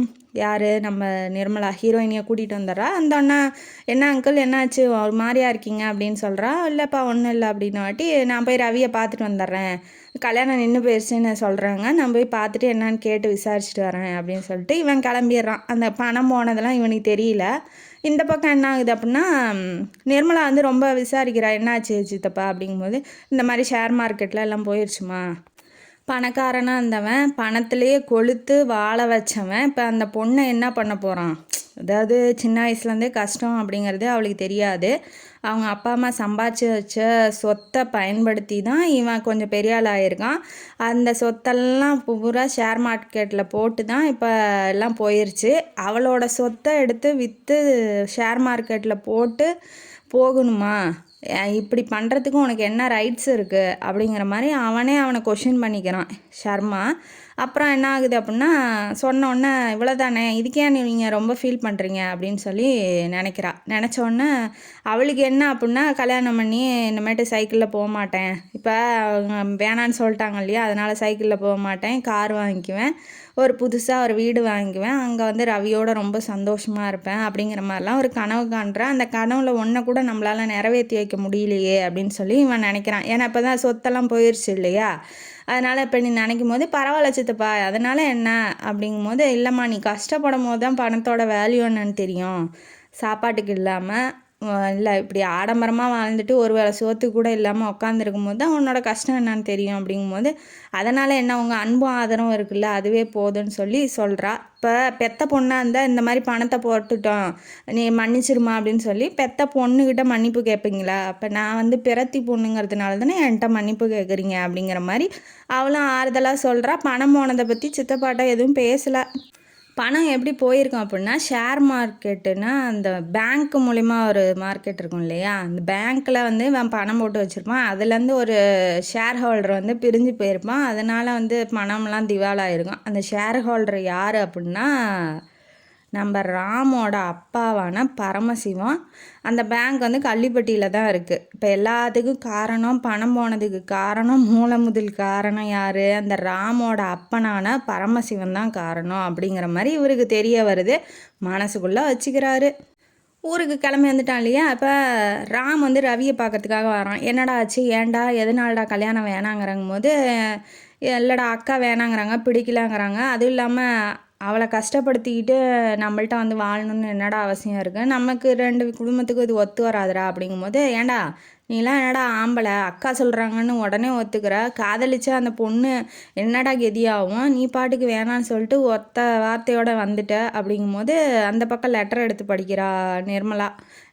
யார் நம்ம நிர்மலா ஹீரோயினியை கூட்டிகிட்டு வந்துடுறா. அந்த அண்ணா என்ன அங்கிள் என்னாச்சு ஒரு மாதிரியா இருக்கீங்க அப்படின்னு சொல்கிறா. இல்லைப்பா ஒன்றும் இல்லை அப்படின்னாட்டி நான் போய் ரவியை பார்த்துட்டு வந்துடுறேன், கல்யாணம் நின்று போயிடுச்சுன்னு சொல்கிறாங்க, நான் போய் பார்த்துட்டு என்னன்னு கேட்டு விசாரிச்சுட்டு வரேன் அப்படின்னு சொல்லிட்டு இவன் கிளம்பிடுறான். அந்த பணம் போனதெல்லாம் இவனுக்கு தெரியல. இந்த பக்கம் என்ன ஆகுது அப்படின்னா, நிர்மலா வந்து ரொம்ப விசாரிக்கிறா, என்னாச்சு சித்தப்பா அப்படிங்கும்போது இந்த மாதிரி ஷேர் மார்க்கெட்டில் எல்லாம் போயிடுச்சுமா, பணக்காரனாக இருந்தவன் பணத்திலேயே கொளுத்து வாழ வச்சவன் இப்போ அந்த பொண்ணை என்ன பண்ண போகிறான். அதாவது சின்ன வயசுலேருந்தே கஷ்டம் அப்படிங்கிறது அவளுக்கு தெரியாது. அவங்க அப்பா அம்மா சம்பாதிச்சு வச்ச சொத்தை பயன்படுத்தி தான் இவன் கொஞ்சம் பெரிய ஆள் ஆகியிருக்கான். அந்த சொத்தெல்லாம் பூரா ஷேர் மார்க்கெட்டில் போட்டு தான் இப்போ எல்லாம் போயிடுச்சு. அவளோட சொத்தை எடுத்து விற்று ஷேர் மார்க்கெட்டில் போட்டு போகணுமா, இப்படி பண்ணுறதுக்கு உனக்கு என்ன ரைட்ஸ் இருக்குது அப்படிங்கிற மாதிரி அவனை கொஷின் பண்ணிக்கிறான் ஷர்மா. அப்புறம் என்ன ஆகுது அப்படின்னா, சொன்னோடனே இவ்வளோதானே, இதுக்கே நீங்கள் ரொம்ப ஃபீல் பண்ணுறீங்க அப்படின்னு சொல்லி நினச்சோடனே அவளுக்கு என்ன அப்படின்னா, கல்யாணம் பண்ணி இனிமேட்டு சைக்கிளில் போக மாட்டேன், இப்போ வேணான்னு சொல்லிட்டாங்க இல்லையா, அதனால் சைக்கிளில் போக மாட்டேன், கார் வாங்கிக்குவேன், ஒரு புதுசாக ஒரு வீடு வாங்கிக்குவேன், அங்கே வந்து ரவியோட ரொம்ப சந்தோஷமாக இருப்பேன் அப்படிங்கிற மாதிரிலாம் ஒரு கனவு காண்றான். அந்த கனவுல ஒன்றை கூட நம்மளால் நிறைவேற்றி வைக்க முடியலையே அப்படின்னு சொல்லி இவன் நினைக்கிறான். ஏன்னா இப்போ தான் சொத்தெல்லாம் போயிடுச்சு இல்லையா, அதனால் இப்போ நீ நினைக்கும் போது பரவாயில்ல சித்தப்பா, அதனால் என்ன அப்படிங்கும் போது, இல்லைம்மா நீ கஷ்டப்படும் போது தான் பணத்தோட வேல்யூ என்னன்னு தெரியும், சாப்பாட்டுக்கு இல்லாமல் இல்லை இப்படி ஆடம்பரமாக வாழ்ந்துட்டு ஒரு வேளை சோத்துக்கு கூட இல்லாமல் உட்காந்துருக்கும் போது தான் உன்னோட கஷ்டம் என்னன்னு தெரியும் அப்படிங்கும்போது, அதனால் என்ன உங்கள் அன்பும் ஆதரவும் இருக்குல்ல அதுவே போதுன்னு சொல்லி சொல்கிறா. இப்போ பெத்த பொண்ணாக இருந்தால் இந்த மாதிரி பணத்தை போட்டுட்டோம் நீ மன்னிச்சிருமா அப்படின்னு சொல்லி பெத்த பொண்ணுக்கிட்ட மன்னிப்பு கேட்பீங்களா, அப்போ நான் வந்து பிறத்தி பொண்ணுங்கிறதுனால தானே என்கிட்ட மன்னிப்பு கேட்குறீங்க அப்படிங்கிற மாதிரி அவளும் ஆறுதலாக சொல்கிறா. பணம் போனதை பற்றி சித்தப்பாட்ட எதுவும் பேசலை. பணம் எப்படி போயிருக்கோம் அப்படின்னா, ஷேர் மார்க்கெட்டுன்னா அந்த பேங்க் மூலிமா ஒரு மார்க்கெட் இருக்கும் இல்லையா, அந்த பேங்க்கில் வந்து இவன் பணம் போட்டு வச்சுருப்பான், அதுலேருந்து ஒரு ஷேர் ஹோல்டர் வந்து பிரிஞ்சு போயிருப்பான், அதனால் வந்து பணம்லாம் திவாலாயிருக்கும். அந்த ஷேர் ஹோல்டர் யார் அப்படின்னா நம்ம ராமோட அப்பாவான பரமசிவம். அந்த பேங்க் வந்து கள்ளிப்பட்டியில் தான் இருக்குது. இப்போ எல்லாத்துக்கும் காரணம், பணம் போனதுக்கு காரணம், முதல் காரணம் யார், அந்த ராமோட அப்பனான பரமசிவன் தான் காரணம் அப்படிங்கிற மாதிரி இவருக்கு தெரிய வருது. மனசுக்குள்ளே வச்சுக்கிறாரு. ஊருக்கு கிளம்பி வந்துட்டான் இல்லையா, அப்போ ராம் வந்து ரவியை பார்க்கறதுக்காக வரான். என்னடா ஆச்சு, ஏன்டா எதனாலடா கல்யாணம் வேணாங்கிறங்கும் போது, இல்லைடா அக்கா வேணாங்கிறாங்க, பிடிக்கலாங்கிறாங்க, அதுவும் இல்லாமல் அவளை கஷ்டப்படுத்திக்கிட்டு நம்மள்ட்ட வந்து வாழணும்னு என்னடா அவசியம் இருக்குது, நமக்கு 2 குடும்பத்துக்கும் இது ஒத்து வராதுடா அப்படிங்கும்போது, ஏன்டா நீலாம் என்னடா ஆம்பளை, அக்கா சொல்கிறாங்கன்னு உடனே ஒத்துக்கிற, காதலிச்சா அந்த பொண்ணு என்னடா கெதியாகும், நீ பாட்டுக்கு வேணான்னு சொல்லிட்டு ஒத்த வார்த்தையோடு வந்துட்ட அப்படிங்கும்போது அந்த பக்கம் லெட்டர் எடுத்து படிக்கிறா நிர்மலா.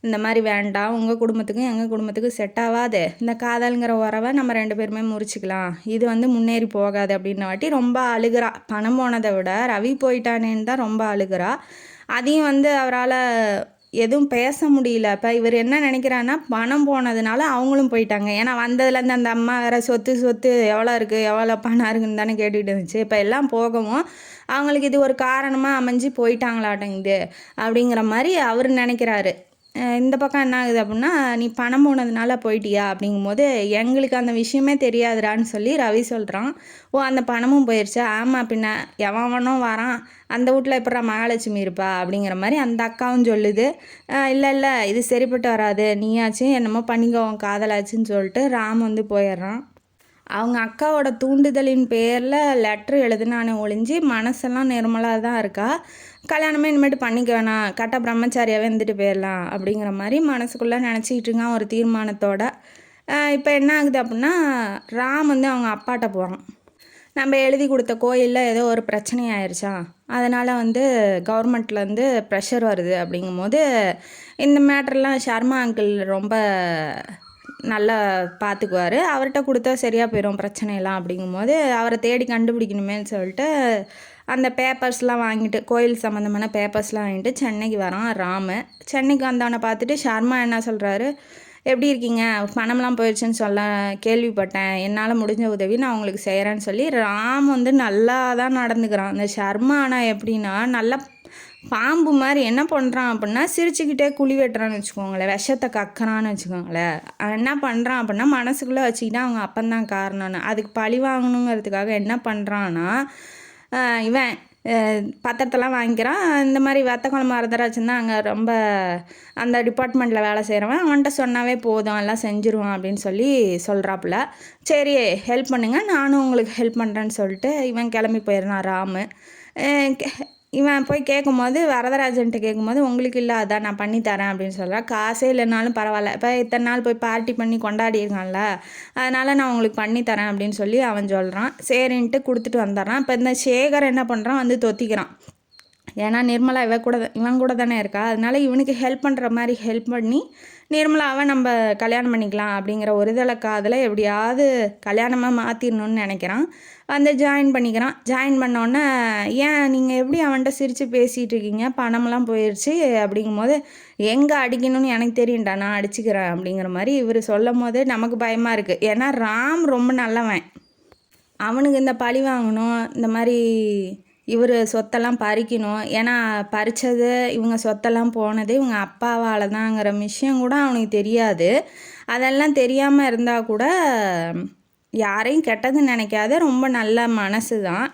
இந்த மாதிரி வேண்டாம், உங்கள் குடும்பத்துக்கும் எங்கள் குடும்பத்துக்கும் செட் ஆகாது, இந்த காதல்ங்கிற உறவை நம்ம 2 பேருமே முறிச்சிக்கலாம், இது வந்து முன்னேறி போகாது அப்படின்ன வாட்டி ரொம்ப அழுகிறா. பணம் போனதை விட ரவி போயிட்டானேன்னு தான் ரொம்ப அழுகிறா. அதையும் வந்து அவரால் எதுவும் பேச முடியல. இப்போ இவர் என்ன நினைக்கிறான்னா, பணம் போனதுனால அவங்களும் போயிட்டாங்க. ஏன்னா வந்ததுலேருந்து அந்த அம்மா வேறு சொத்து எவ்வளோ இருக்குது, எவ்வளோ பணம் இருக்குன்னு தானே கேட்டுக்கிட்டு இருந்துச்சு. இப்போ எல்லாம் போகவும் அவங்களுக்கு இது ஒரு காரணமாக அமைஞ்சு போயிட்டாங்களாட்டங்குது அப்படிங்கிற மாதிரி அவர் நினைக்கிறாரு. இந்த பக்கம் என்ன ஆகுது அப்படின்னா, நீ பணம் போனதுனால போயிட்டியா அப்படிங்கும்போது, எங்களுக்கு அந்த விஷயமே தெரியாதுடான்னு சொல்லி ரவி சொல்கிறான். ஓ அந்த பணமும் போயிடுச்சா, ஆமாம் பின்ன எவனும் வரான், அந்த வீட்டில் எப்படா மகாலட்சுமி இருப்பா அப்படிங்கிற மாதிரி அந்த அக்காவும் சொல்லுது. இல்லை இது சரிப்பட்டு வராது, நீயாச்சும் என்னமோ பண்ணிக்கோங்க காதலாச்சுன்னு சொல்லிட்டு ராம் வந்து போயிடுறான். அவங்க அக்காவோட தூண்டுதலின் பேரில் லெட்ரு எழுதுனானே ஒழிஞ்சு மனசெல்லாம் நிர்மலாக தான் இருக்கா. கல்யாணமே இனிமேட்டு பண்ணிக்க வேணாம், கட்ட பிரம்மச்சாரியாகவே இருந்துட்டு போயிடலாம் அப்படிங்கிற மாதிரி மனசுக்குள்ளே நினச்சிக்கிட்டு இருக்கான் ஒரு தீர்மானத்தோட. இப்போ என்ன ஆகுது அப்படின்னா, ராம் வந்து அவங்க அப்பாட்ட போகிறான். நம்ம எழுதி கொடுத்த கோயிலில் ஏதோ ஒரு பிரச்சனை ஆயிடுச்சா, அதனால் வந்து கவர்மெண்ட்லேருந்து ப்ரெஷர் வருது அப்படிங்கும்போது, இந்த மேட்ரெலாம் சர்மா அங்கிள் ரொம்ப நல்லா பார்த்துக்குவார், அவர்கிட்ட கொடுத்தா சரியாக போயிடும் பிரச்சனையெல்லாம் அப்படிங்கும்போது அவரை தேடி கண்டுபிடிக்கணுமேன்னு சொல்லிட்டு அந்த பேப்பர்ஸ்லாம் வாங்கிட்டு, கோயில் சம்மந்தமான பேப்பர்ஸ்லாம் வாங்கிட்டு சென்னைக்கு வரான் ராமு. சென்னைக்கு வந்தவனை பார்த்துட்டு சர்மா என்ன சொல்கிறாரு, எப்படி இருக்கீங்க, பணம்லாம் போயிடுச்சுன்னு சொல்ல கேள்விப்பட்டேன், என்னால் முடிஞ்ச உதவி நான் உங்களுக்கு செய்கிறேன்னு சொல்லி ராம் வந்து நல்லா தான் நடந்துக்கிறான். அந்த சர்மா ஆனால் எப்படின்னா நல்லா பாம்பு மாதிரி என்ன பண்ணுறான் அப்படின்னா, சிரிச்சுக்கிட்டே குழி வெட்டுறான்னு வச்சுக்கோங்களேன், விஷத்தை கக்கறான்னு வச்சுக்கோங்களேன். என்ன பண்ணுறான் அப்படின்னா, மனசுக்குள்ளே வச்சுக்கிட்டா அவங்க அப்பந்தான் காரணம்னு அதுக்கு பழி வாங்கணுங்கிறதுக்காக என்ன பண்ணுறான்னா, இவன் பத்திரத்தெல்லாம் வாங்கிக்கிறான். இந்த மாதிரி வத்தக்குளம் வரதராஜன் தான் அங்கே ரொம்ப அந்த டிபார்ட்மெண்ட்டில் வேலை செய்கிறவன். அவன்கிட்ட சொன்னாவே போதும் எல்லாம் செஞ்சுருவான் அப்படின்னு சொல்லி சொல்கிறாப்புல. சரி ஹெல்ப் பண்ணுங்கள், நானும் உங்களுக்கு ஹெல்ப் பண்ணுறேன்னு சொல்லிட்டு இவன் கிளம்பி போயிடுறான் ராமு. இவன் போய் கேட்கும்போது வரதராஜன்ட்ட கேட்கும்போது உங்களுக்கு இல்லை அதான் நான் பண்ணித்தரேன் அப்படின்னு சொல்கிறேன். காசே இல்லைனாலும் பரவாயில்ல, இப்போ இத்தனை நாள் போய் பார்ட்டி பண்ணி கொண்டாடிருக்கான்ல, அதனால் நான் உங்களுக்கு பண்ணித்தரேன் அப்படின்னு சொல்லி அவன் சொல்கிறான். சரின்ட்டு கொடுத்துட்டு வந்துடுறான். இப்போ இந்த சேகர் என்ன பண்ணுறான், வந்து தொத்திக்கிறான். ஏன்னா நிர்மலா இவன் கூட தானே இருக்கா, அதனால இவனுக்கு ஹெல்ப் பண்ணுற மாதிரி ஹெல்ப் பண்ணி நிர்மலாவை நம்ம கல்யாணம் பண்ணிக்கலாம் அப்படிங்கிற ஒரு காதில் எப்படியாவது கல்யாணமாக மாற்றிடணும்னு நினைக்கிறான். வந்து ஜாயின் பண்ணிக்கிறான். ஜாயின் பண்ணோன்னே ஏன் நீங்கள் எப்படி அவன்கிட்ட சிரித்து பேசிகிட்டு இருக்கீங்க, பணமெல்லாம் போயிடுச்சு அப்படிங்கும்போது எங்கே அடிக்கணும்னு எனக்கு தெரியும்டா, நான் அடிச்சுக்கிறேன் அப்படிங்கிற மாதிரி இவர் சொல்லும் போது நமக்கு பயமாக இருக்குது. ஏன்னா ராம் ரொம்ப நல்லவன், அவனுக்கு இந்த பழி வாங்கணும், இந்த மாதிரி இவர் சொத்தெல்லாம் பறிக்கணும். ஏன்னா பறித்தது இவங்க சொத்தெல்லாம் போனது இவங்க அப்பாவால் தாங்கிற விஷயம் கூட அவனுக்கு தெரியாது. அதெல்லாம் தெரியாமல் இருந்தால் கூட யாரையும் கெட்டதுன்னு நினைக்காத ரொம்ப நல்ல மனசு தான்.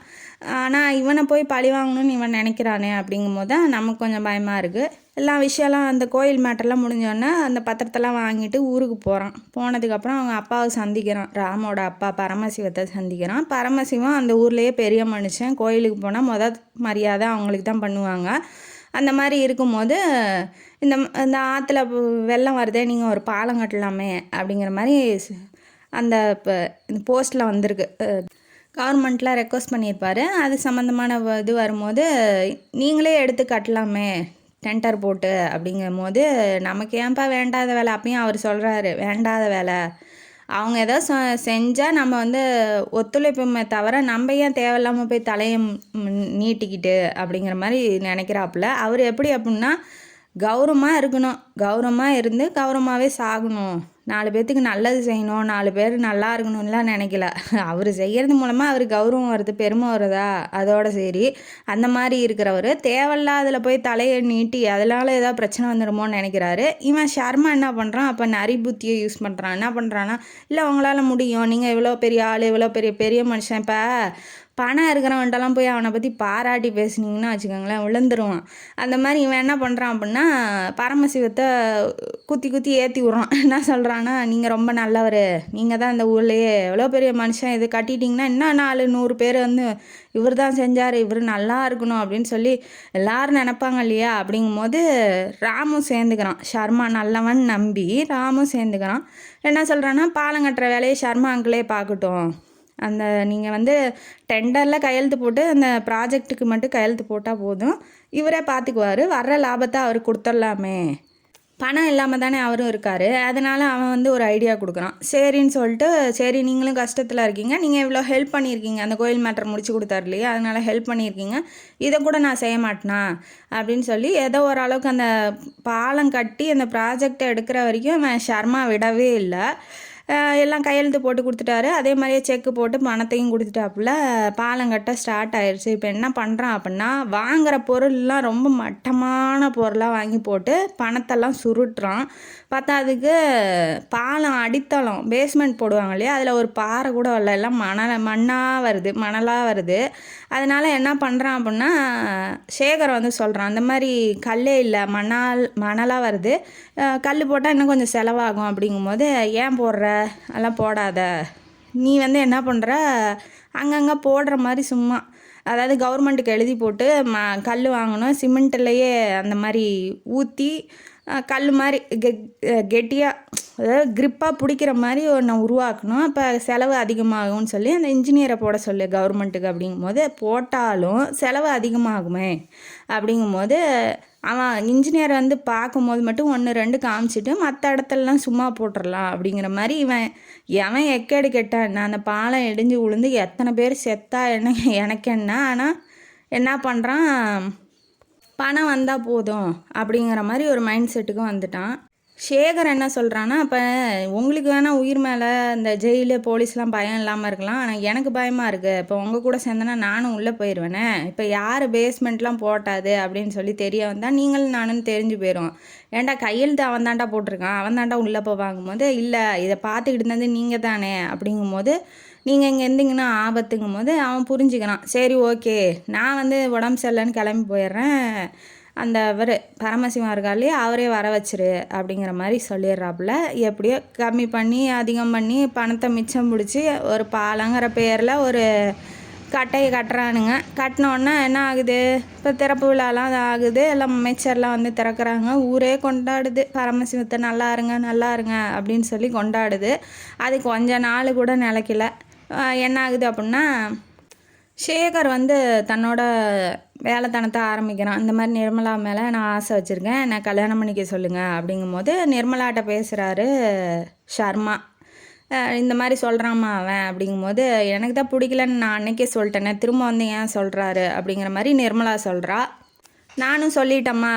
ஆனால் இவனை போய் பழி வாங்கணும்னு இவன் நினைக்கிறானே அப்படிங்கும்போது தான் நமக்கு கொஞ்சம் பயமாக இருக்குது. எல்லா விஷயம்லாம் அந்த கோயில் மேட்டர்லாம் முடிஞ்சோடனே அந்த பத்திரத்தெல்லாம் வாங்கிட்டு ஊருக்கு போகிறான். போனதுக்கப்புறம் அவங்க அப்பாவை சந்திக்கிறான். ராமோட அப்பா பரமசிவத்தை சந்திக்கிறான். பரமசிவம் அந்த ஊர்லேயே பெரிய மனுஷன், கோயிலுக்கு போனால் மரியாதை அவங்களுக்கு தான் பண்ணுவாங்க. அந்த மாதிரி இருக்கும்போது இந்த ஆற்றுல வெள்ளம் வருதே, நீங்கள் ஒரு பாலம் கட்டலாமே அப்படிங்கிற மாதிரி அந்த இப்போ இந்த போஸ்ட்டில் வந்திருக்கு. கவர்மெண்ட்டில் ரெக்வஸ்ட் பண்ணியிருப்பார். அது சம்மந்தமான இது வரும்போது நீங்களே எடுத்து கட்டலாமே டெண்டர் போட்டு அப்படிங்கும் போது நமக்கு ஏன்ப்பா வேண்டாத வேலை, அப்பயும் அவர் சொல்கிறாரு வேண்டாத வேலை, அவங்க ஏதோ செஞ்சால் நம்ம வந்து ஒத்துழைப்புமே தவிர நம்ம ஏன் தேவையில்லாமல் போய் தலையை நீட்டிக்கிட்டு அப்படிங்கிற மாதிரி நினைக்கிறாப்புல. அவர் எப்படி அப்படின்னா கௌரவமாக இருக்கணும், கௌரவமாக இருந்து கௌரவமாகவே சாகணும், 4 பேர்த்துக்கு நல்லது செய்யணும், 4 பேர் நல்லா இருக்கணும்லாம் நினைக்கல. அவர் செய்கிறது மூலமாக அவர் கௌரவம் வருது, பெருமை வருதா, அதோட சரி. அந்த மாதிரி இருக்கிறவர் தேவையில்லாதில் போய் தலையை நீட்டி அதனால ஏதாவது பிரச்சனை வந்துடுமோன்னு நினைக்கிறாரு. இவன் ஷர்மா என்ன பண்ணுறான், அப்போ நரி புத்தியை யூஸ் பண்ணுறான். என்ன பண்ணுறான்னா, இல்லை உங்களால் முடியும், நீங்கள் இவ்வளோ பெரிய ஆள், இவ்வளோ பெரிய மனுஷன், இப்போ பணம் இருக்கிறவன்ட்டெல்லாம் போய் அவனை பற்றி பாராட்டி பேசுனீங்கன்னா வச்சுக்கோங்களேன் விழுந்துருவான். அந்த மாதிரி இவன் என்ன பண்ணுறான் அப்படின்னா பரமசிவத்தை குத்தி ஏற்றி விட்றான். என்ன சொல்கிறான்னா, நீங்கள் ரொம்ப நல்லவர், நீங்கள் தான் இந்த ஊர்லேயே எவ்வளோ பெரிய மனுஷன், இது கட்டிட்டிங்கன்னா இன்னும் 400 பேர் வந்து இவர் தான் செஞ்சார், இவர் நல்லா இருக்கணும் அப்படின்னு சொல்லி எல்லோரும் நினப்பாங்க இல்லையா. அப்படிங்கும்போது ராமும் சேர்ந்துக்கிறான். ஷர்மா நல்லவன் நம்பி ராமும் சேர்ந்துக்கிறான். என்ன சொல்கிறான்னா, பாலம் கட்டுற வேலையை ஷர்மா அங்கிளே பார்க்கட்டும், அந்த நீங்கள் வந்து டெண்டரில் கையெழுத்து போட்டு அந்த ப்ராஜெக்ட்டுக்கு மட்டும் கையெழுத்து போட்டால் போதும், இவரே பார்த்துக்குவார், வர்ற லாபத்தை அவர் கொடுத்துடலாமே. பணம் இல்லாமல் தானே அவரும் இருக்கார். அதனால் அவன் வந்து ஒரு ஐடியா கொடுக்குறான். சரின்னு சொல்லிட்டு, சரி நீங்களும் கஷ்டத்தில் இருக்கீங்க, நீங்கள் இவ்வளோ ஹெல்ப் பண்ணியிருக்கீங்க, அந்த கோயில் மேட்டர் முடிச்சு கொடுத்தாரு இல்லையா, அதனால் ஹெல்ப் பண்ணியிருக்கீங்க, இதை கூட நான் செய்ய மாட்டேனா அப்படின்னு சொல்லி ஏதோ ஓரளவுக்கு அந்த பாலம் கட்டி அந்த ப்ராஜெக்டை எடுக்கிற வரைக்கும் அவன் ஷர்மா விடவே இல்லை. எல்லாம் கையெழுத்து போட்டு கொடுத்துட்டாரு. அதே மாதிரியே செக்கு போட்டு பணத்தையும் கொடுத்துட்டாப்புல. பாலம் கட்ட ஸ்டார்ட் ஆயிடுச்சு. இப்போ என்ன பண்ணுறான் அப்படின்னா, வாங்குகிற பொருள்லாம் ரொம்ப மட்டமான பொருளாக வாங்கி போட்டு பணத்தெல்லாம் சுருட்டுறான். பார்த்தா அதுக்கு பாலம் அடித்தளம் பேஸ்மெண்ட் போடுவாங்க இல்லையா, அதில் ஒரு பாறை கூட வரல, எல்லாம் மணலாக வருது. அதனால் என்ன பண்ணுறான் அப்படின்னா, சேகர் வந்து சொல்கிறான், அந்த மாதிரி கல்லே இல்லை மணலாக வருது, கல் போட்டால் இன்னும் கொஞ்சம் செலவாகும். அப்படிங்கும்போது ஏன் போடுற, அதெல்லாம் போடாத, நீ வந்து என்ன பண்ணுற அங்கங்கே போடுற மாதிரி சும்மா, அதாவது கவர்மெண்ட்டுக்கு எழுதி போட்டு கல் வாங்கணும், சிமெண்ட்லேயே அந்த மாதிரி ஊற்றி கல் மாதிரி கெட்டியாக, அதாவது க்ரிப்பாக பிடிக்கிற மாதிரி ஒன்று உருவாக்கணும். அப்போ செலவு அதிகமாகும்னு சொல்லி அந்த இன்ஜினியரை போட சொல்லு கவர்மெண்ட்டுக்கு. அப்படிங்கும்போது போட்டாலும் செலவு அதிகமாகுமே. அப்படிங்கும்போது அவன் இன்ஜினியரை வந்து பார்க்கும்போது மட்டும் 1-2 காமிச்சிட்டு மற்ற இடத்துலலாம் சும்மா போட்டுடலாம் அப்படிங்கிற மாதிரி எவன் எக்கேடு கெட்டான். நான் அந்த பாலம் இடிஞ்சு விழுந்து எத்தனை பேர் செத்தா எனக்கு என்ன, ஆனால் என்ன பண்ணுறான், பணம் வந்தால் போதும் அப்படிங்கிற மாதிரி ஒரு மைண்ட் செட்டுக்கு வந்துட்டான். சேகர் என்ன சொல்கிறான்னா, இப்போ உங்களுக்கு வேணால் உயிர் மேலே இந்த ஜெயிலு போலீஸ்லாம் பயம் இல்லாமல் இருக்கலாம், ஆனால் எனக்கு பயமாக இருக்குது. இப்போ உங்கள் கூட சேர்ந்தனா நானும் உள்ளே போயிடுவேனே, இப்போ யார் பேஸ்மெண்ட்லாம் போட்டாது அப்படின்னு சொல்லி தெரிய வந்தால் நீங்களும் நானும் தெரிஞ்சு போயிடும். ஏன்டா கையெழுத்து அவன் தாண்டா போட்டிருக்கான், அவன் தாண்டா உள்ளே போவாங்கும்போது, இல்லை இதை பார்த்துக்கிட்டு இருந்தது நீங்கள் தானே அப்படிங்கும்போது, நீங்கள் இங்கே இருந்தீங்கன்னா ஆபத்துங்கும் போது அவன் புரிஞ்சுக்கிறான். சரி ஓகே, நான் வந்து உடம்பு சரியில்லைன்னு கிளம்பி போயிடுறேன், அந்த அவர் பரமசிவம் இருக்கார்லையே அவரே வர வச்சிரு அப்படிங்கிற மாதிரி சொல்லிடுறாப்புல. எப்படியோ கம்மி பண்ணி அதிகம் பண்ணி பணத்தை மிச்சம் பிடிச்சி ஒரு பாலங்கிற பேரில் ஒரு கட்டையை கட்டுறானுங்க. கட்டினோன்னா என்ன ஆகுது, இப்போ திறப்பு விழாலாம் ஆகுது, எல்லாம் அமைச்சர்லாம் வந்து திறக்கிறாங்க, ஊரே கொண்டாடுது, பரமசிவத்தை நல்லா இருங்க நல்லா இருங்க அப்படின்னு சொல்லி கொண்டாடுது. அது கொஞ்ச நாள் கூட நிலைக்கல. என்ன ஆகுது அப்படின்னா, சேகர் வந்து தன்னோட வேலைத்தனத்தை ஆரம்பிக்கிறான். இந்த மாதிரி நிர்மலா மேலே நான் ஆசை வச்சுருக்கேன், என்னை கல்யாணம் பண்ணிக்க சொல்லுங்கள் அப்படிங்கும்போது நிர்மலாட்ட பேசுகிறாரு ஷர்மா. இந்த மாதிரி சொல்கிறாம்மா அவன் அப்படிங்கும்போது, எனக்கு தான் பிடிக்கலன்னு நான் அன்றைக்கே சொல்லிட்டேனே, திரும்ப வந்து ஏன் சொல்கிறாரு அப்படிங்கிற மாதிரி நிர்மலா சொல்கிறா. நானும்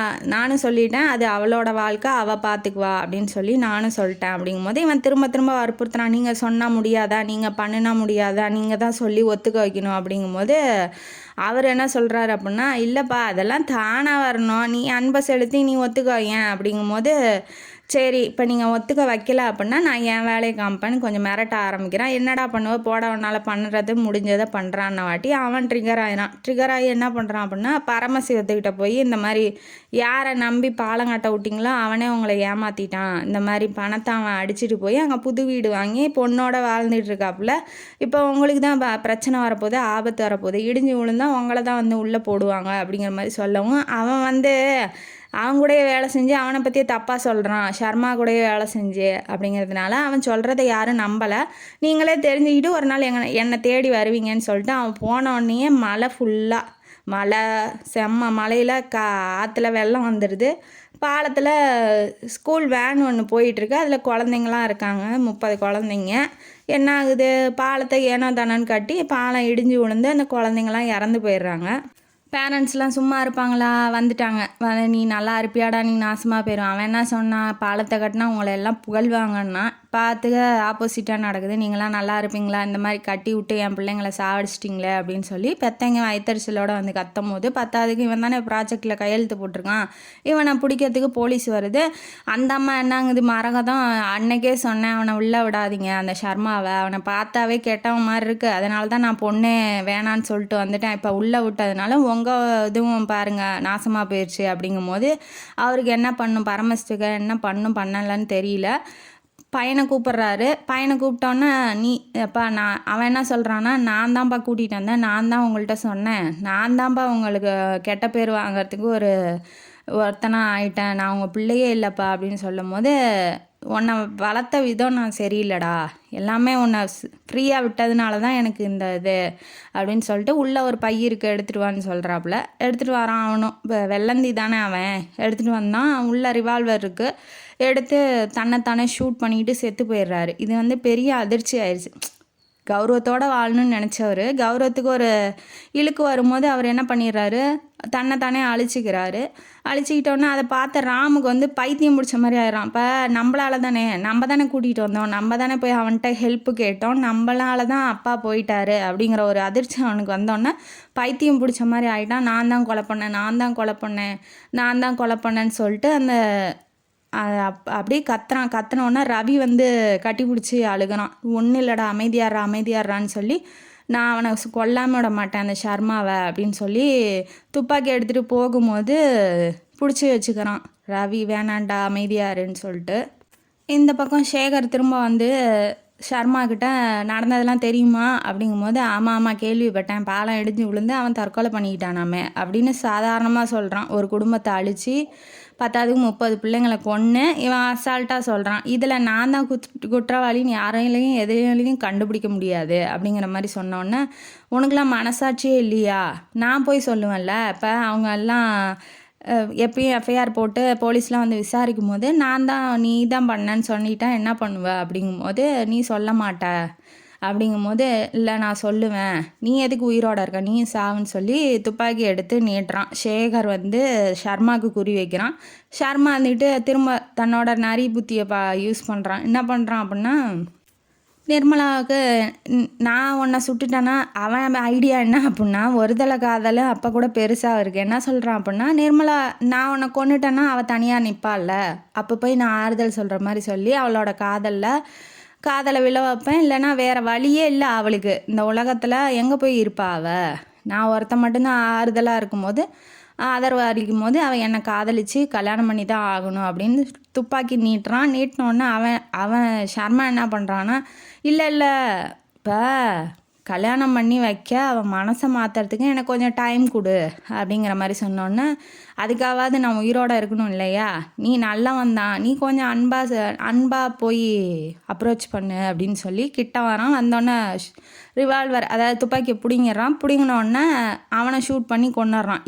சொல்லிட்டேன், அது அவளோட வாழ்க்கை, அவள் பார்த்துக்குவா அப்படின்னு சொல்லி நானும் சொல்லிட்டேன் அப்படிங்கும்போது, இவன் திரும்ப திரும்ப வற்புறுத்துறான். நீங்கள் சொன்னால் முடியாதா, நீங்கள் பண்ணினா முடியாதா, நீங்கள் தான் சொல்லி ஒத்துக்க வைக்கணும் அப்படிங்கும்போது, அவர் என்ன சொல்கிறாரு அப்படின்னா, இல்லைப்பா அதெல்லாம் தானாக வரணும், நீ அன்பை செலுத்தி நீ ஒத்துக்க வையன் அப்படிங்கும்போது, சரி இப்போ நீங்கள் ஒத்துக்க வைக்கல அப்படின்னா நான் என் வேலையை காமிப்பேன்னு கொஞ்சம் மிரட்ட ஆரம்பிக்கிறான். என்னடா பண்ணுவேன், போட உன்னால் பண்ணுறது முடிஞ்சதை பண்ணுறான்னு வாட்டி அவன் ட்ரிகர் ஆகி என்ன பண்ணுறான் அப்படின்னா, பரமசிவத்துக்கிட்ட போய் இந்த மாதிரி யாரை நம்பி பாலங்காட்ட விட்டிங்களோ அவனே உங்களை ஏமாற்றிட்டான், இந்த மாதிரி பணத்தை அவன் அடிச்சுட்டு போய் அங்கே புது வீடு வாங்கி பொண்ணோட வாழ்ந்துட்டு இருக்காப்புல, இப்போ உங்களுக்கு தான் பிரச்சனை வரப்போகுது, ஆபத்து வரப்போகுது, இடிஞ்சு விழுந்தால் உங்களை தான் வந்து உள்ளே போடுவாங்க அப்படிங்கிற மாதிரி சொல்லவும், அவன் வந்து அவன் கூடயே வேலை செஞ்சு அவனை பற்றியே தப்பாக சொல்கிறான், ஷர்மா கூடயே வேலை செஞ்சு அப்படிங்கிறதுனால அவன் சொல்கிறத யாரும் நம்பலை. நீங்களே தெரிஞ்சுக்கிட்டு ஒரு நாள் என்னை தேடி வருவீங்கன்னு சொல்லிட்டு அவன் போனோடனே மழை ஃபுல்லாக செம்ம மழையில் ஆற்றுல வெள்ளம் வந்துடுது. பாலத்தில் ஸ்கூல் வேன் ஒன்று போயிட்டுருக்கு, அதில் குழந்தைங்களாம் இருக்காங்க, 30 குழந்தைங்க. என்ன ஆகுது, பாலத்தை ஏனோ தானோன்னு கட்டி பாலம் இடிஞ்சு விழுந்து அந்த குழந்தைங்களாம் இறந்து போயிடுறாங்க. பேரண்ட்ஸ்லாம் சும்மா இருப்பாங்களா, வந்துட்டாங்க, நீ நல்லா இருப்பியாடா, நீ நாசமாக போயிடும். அவன் என்ன சொன்னான், பாலத்தை கட்டினா உங்களை எல்லாம் புகழ்வாங்கன்னா, பார்த்துக்க ஆப்போசிட்டாக நடக்குது, நீங்களாம் நல்லா இருப்பீங்களா, இந்த மாதிரி கட்டி விட்டு என் பிள்ளைங்களை சாவடிச்சிட்டிங்களே அப்படின்னு சொல்லி பெத்தைங்க வயிற்றுச்சலோட வந்து கத்தும் போது, பத்தாவதுக்கு இவன் தானே ப்ராஜெக்டில் கையெழுத்து போட்டிருக்கான், இவனை பிடிக்கிறதுக்கு போலீஸ் வருது. அந்த அம்மா என்னங்குது, மரகதம் அன்னைக்கே சொன்னேன் அவனை உள்ளே விடாதீங்க, அந்த ஷர்மாவை, அவனை பார்த்தாவே கெட்டவன் மாதிரி இருக்குது, அதனால தான் நான் பொண்ணே வேணான்னு சொல்லிட்டு வந்துட்டேன், இப்போ உள்ளே விட்டதுனால உங்கள் இதுவும் பாருங்கள் நாசமாக போயிடுச்சு அப்படிங்கும்போது, அவருக்கு என்ன பண்ணும், பரமசிவத்துக்கு என்ன பண்ணலன்னு தெரியல. பையனை கூப்பிட்றாரு. பையனை கூப்பிட்டோன்னே, நீ அப்பா அவன் என்ன சொல்கிறான்னா, நான் தான்ப்பா கூட்டிகிட்டு வந்தேன், நான் தான் உங்கள்கிட்ட சொன்னேன், நான் தான்ப்பா உங்களுக்கு கெட்ட பேர் வாங்கிறதுக்கு ஒருத்தனாக ஆயிட்டேன், நான் உங்கள் பிள்ளையே இல்லைப்பா அப்படின்னு சொல்லும் போது, உன்னை வளர்த்த விதம் நான் சரியில்லடா, எல்லாமே உன்னை ஃப்ரீயாக விட்டதுனால தான் எனக்கு இந்த இது அப்படின்னு சொல்லிட்டு உள்ளே ஒரு பை இருக்குது எடுத்துகிட்டு வான்னு சொல்கிறாப்புல. எடுத்துகிட்டு வரான். அவனும் இப்போ வெள்ளந்தி தானே அவன், எடுத்துகிட்டு வந்தான். உள்ளே ரிவால்வர் இருக்குது, எடுத்து தன்னைத்தானே ஷூட் பண்ணிக்கிட்டு செத்து போயிடுறாரு. இது வந்து பெரிய அதிர்ச்சி ஆயிடுச்சு. கௌரவத்தோடு வாழணும்னு நினச்சவர், கௌரவத்துக்கு ஒரு இழுக்கு வரும்போது அவர் என்ன பண்ணிடுறாரு, தன்னைத்தானே அழிச்சிக்கிட்டோன்னே அதை பார்த்த ராமுக்கு வந்து பைத்தியம் பிடிச்ச மாதிரி ஆயிடும். இப்போ நம்ம தானே கூட்டிகிட்டு வந்தோம், நம்ம தானே போய் அவன்கிட்ட ஹெல்ப்பு கேட்டோம், நம்மளால தான் அப்பா போயிட்டாரு அப்படிங்கிற ஒரு அதிர்ச்சி அவனுக்கு வந்தோன்னே பைத்தியம் பிடிச்ச மாதிரி ஆகிட்டான். நான் தான் கொலை பண்ணேன்னு சொல்லிட்டு அந்த அப்படியே கத்துனோன்னா ரவி வந்து கட்டி பிடிச்சி அழுகிறான். ஒன்றும் இல்லைடா, அமைதியாடுறான்னு சொல்லி, நான் அவனை கொல்லாமல் விட மாட்டேன் அந்த ஷர்மாவை அப்படின்னு சொல்லி துப்பாக்கி எடுத்துகிட்டு போகும்போது பிடிச்சி வச்சுக்கிறான் ரவி, வேணாண்டா அமைதியாருன்னு சொல்லிட்டு. இந்த பக்கம் சேகர் திரும்ப வந்து ஷர்மா கிட்ட நடந்ததெல்லாம் தெரியுமா அப்படிங்கும்போது, ஆமாம் கேள்விப்பட்டேன், பாலம் இடிஞ்சு விழுந்து அவன் தற்கொலை பண்ணிக்கிட்டானாமே அப்படின்னு சாதாரணமாக சொல்கிறான். ஒரு குடும்பத்தை அழித்து 10க்கு 30 பிள்ளைங்களை கொன்று இவன் அசால்ட்டாக சொல்கிறான். இதில் நான் தான் குற்றவாளின்னு யாரையிலையும் எதையிலையும் கண்டுபிடிக்க முடியாது அப்படிங்கிற மாதிரி சொன்னோன்னே, உனக்குலாம் மனசாட்சியே இல்லையா, நான் போய் சொல்லுவேன்ல. இப்போ அவங்க எல்லாம் எப்பயும் எஃப்ஐஆர் போட்டு போலீஸ்லாம் வந்து விசாரிக்கும் போது, நீ தான் பண்ணேன்னு சொல்லிட்டா என்ன பண்ணுவ அப்படிங்கும்போது, நீ சொல்ல மாட்ட அப்படிங்கும்போது, இல்லை நான் சொல்லுவேன், நீ எதுக்கு உயிரோட இருக்க, நீ சாவுன்னு சொல்லி துப்பாக்கி எடுத்து நீட்டுறான். சேகர் வந்து ஷர்மாவுக்கு குறி வைக்கிறான். ஷர்மா வந்துட்டு திரும்ப தன்னோட நரி புத்தியை யூஸ் பண்ணுறான். என்ன பண்ணுறான் அப்படின்னா, நிர்மலாவுக்கு நான் உன்னை சுட்டுட்டேன்னா அவன் ஐடியா என்ன அப்படின்னா, ஒருதலை காதல் அப்போ கூட பெருசாக இருக்குது. என்ன சொல்கிறான் அப்படின்னா, நிர்மலா நான் உன்னை கொண்டுட்டேன்னா அவள் தனியாக நிற்பாள்ல, அப்போ போய் நான் ஆறுதல் சொல்கிற மாதிரி சொல்லி அவளோட காதலில் காதலை விழ வைப்பேன். இல்லைன்னா வேறு வழியே இல்லை அவளுக்கு. இந்த உலகத்தில் எங்கே போய் இருப்பா நான் ஒருத்தன் மட்டும்தான் ஆறுதலாக இருக்கும்போது, ஆதரவு அளிக்கும் போது அவன் என்னை காதலித்து கல்யாணம் பண்ணி தான் ஆகணும் அப்படின்னு துப்பாக்கி நீட்டுறான். நீட்டினோடனே அவன் ஷர்மா என்ன பண்ணுறான்னா, இல்லை இப்போ கல்யாணம் பண்ணி வைக்க அவன் மனசை மாற்றுறதுக்கு எனக்கு கொஞ்சம் டைம் கொடு அப்படிங்கிற மாதிரி சொன்னோன்னே, அதுக்காவது நான் உயிரோடு இருக்கணும் இல்லையா, நீ நல்லவன் தான், நீ கொஞ்சம் அன்பாக போய் அப்ரோச் பண்ணு அப்படின்னு சொல்லி கிட்ட வரான். வந்தோடனே ரிவால்வர், அதாவது துப்பாக்கி பிடிங்கிடுறான். பிடிங்கினோடனே அவனை ஷூட் பண்ணி கொண்டுடுறான்.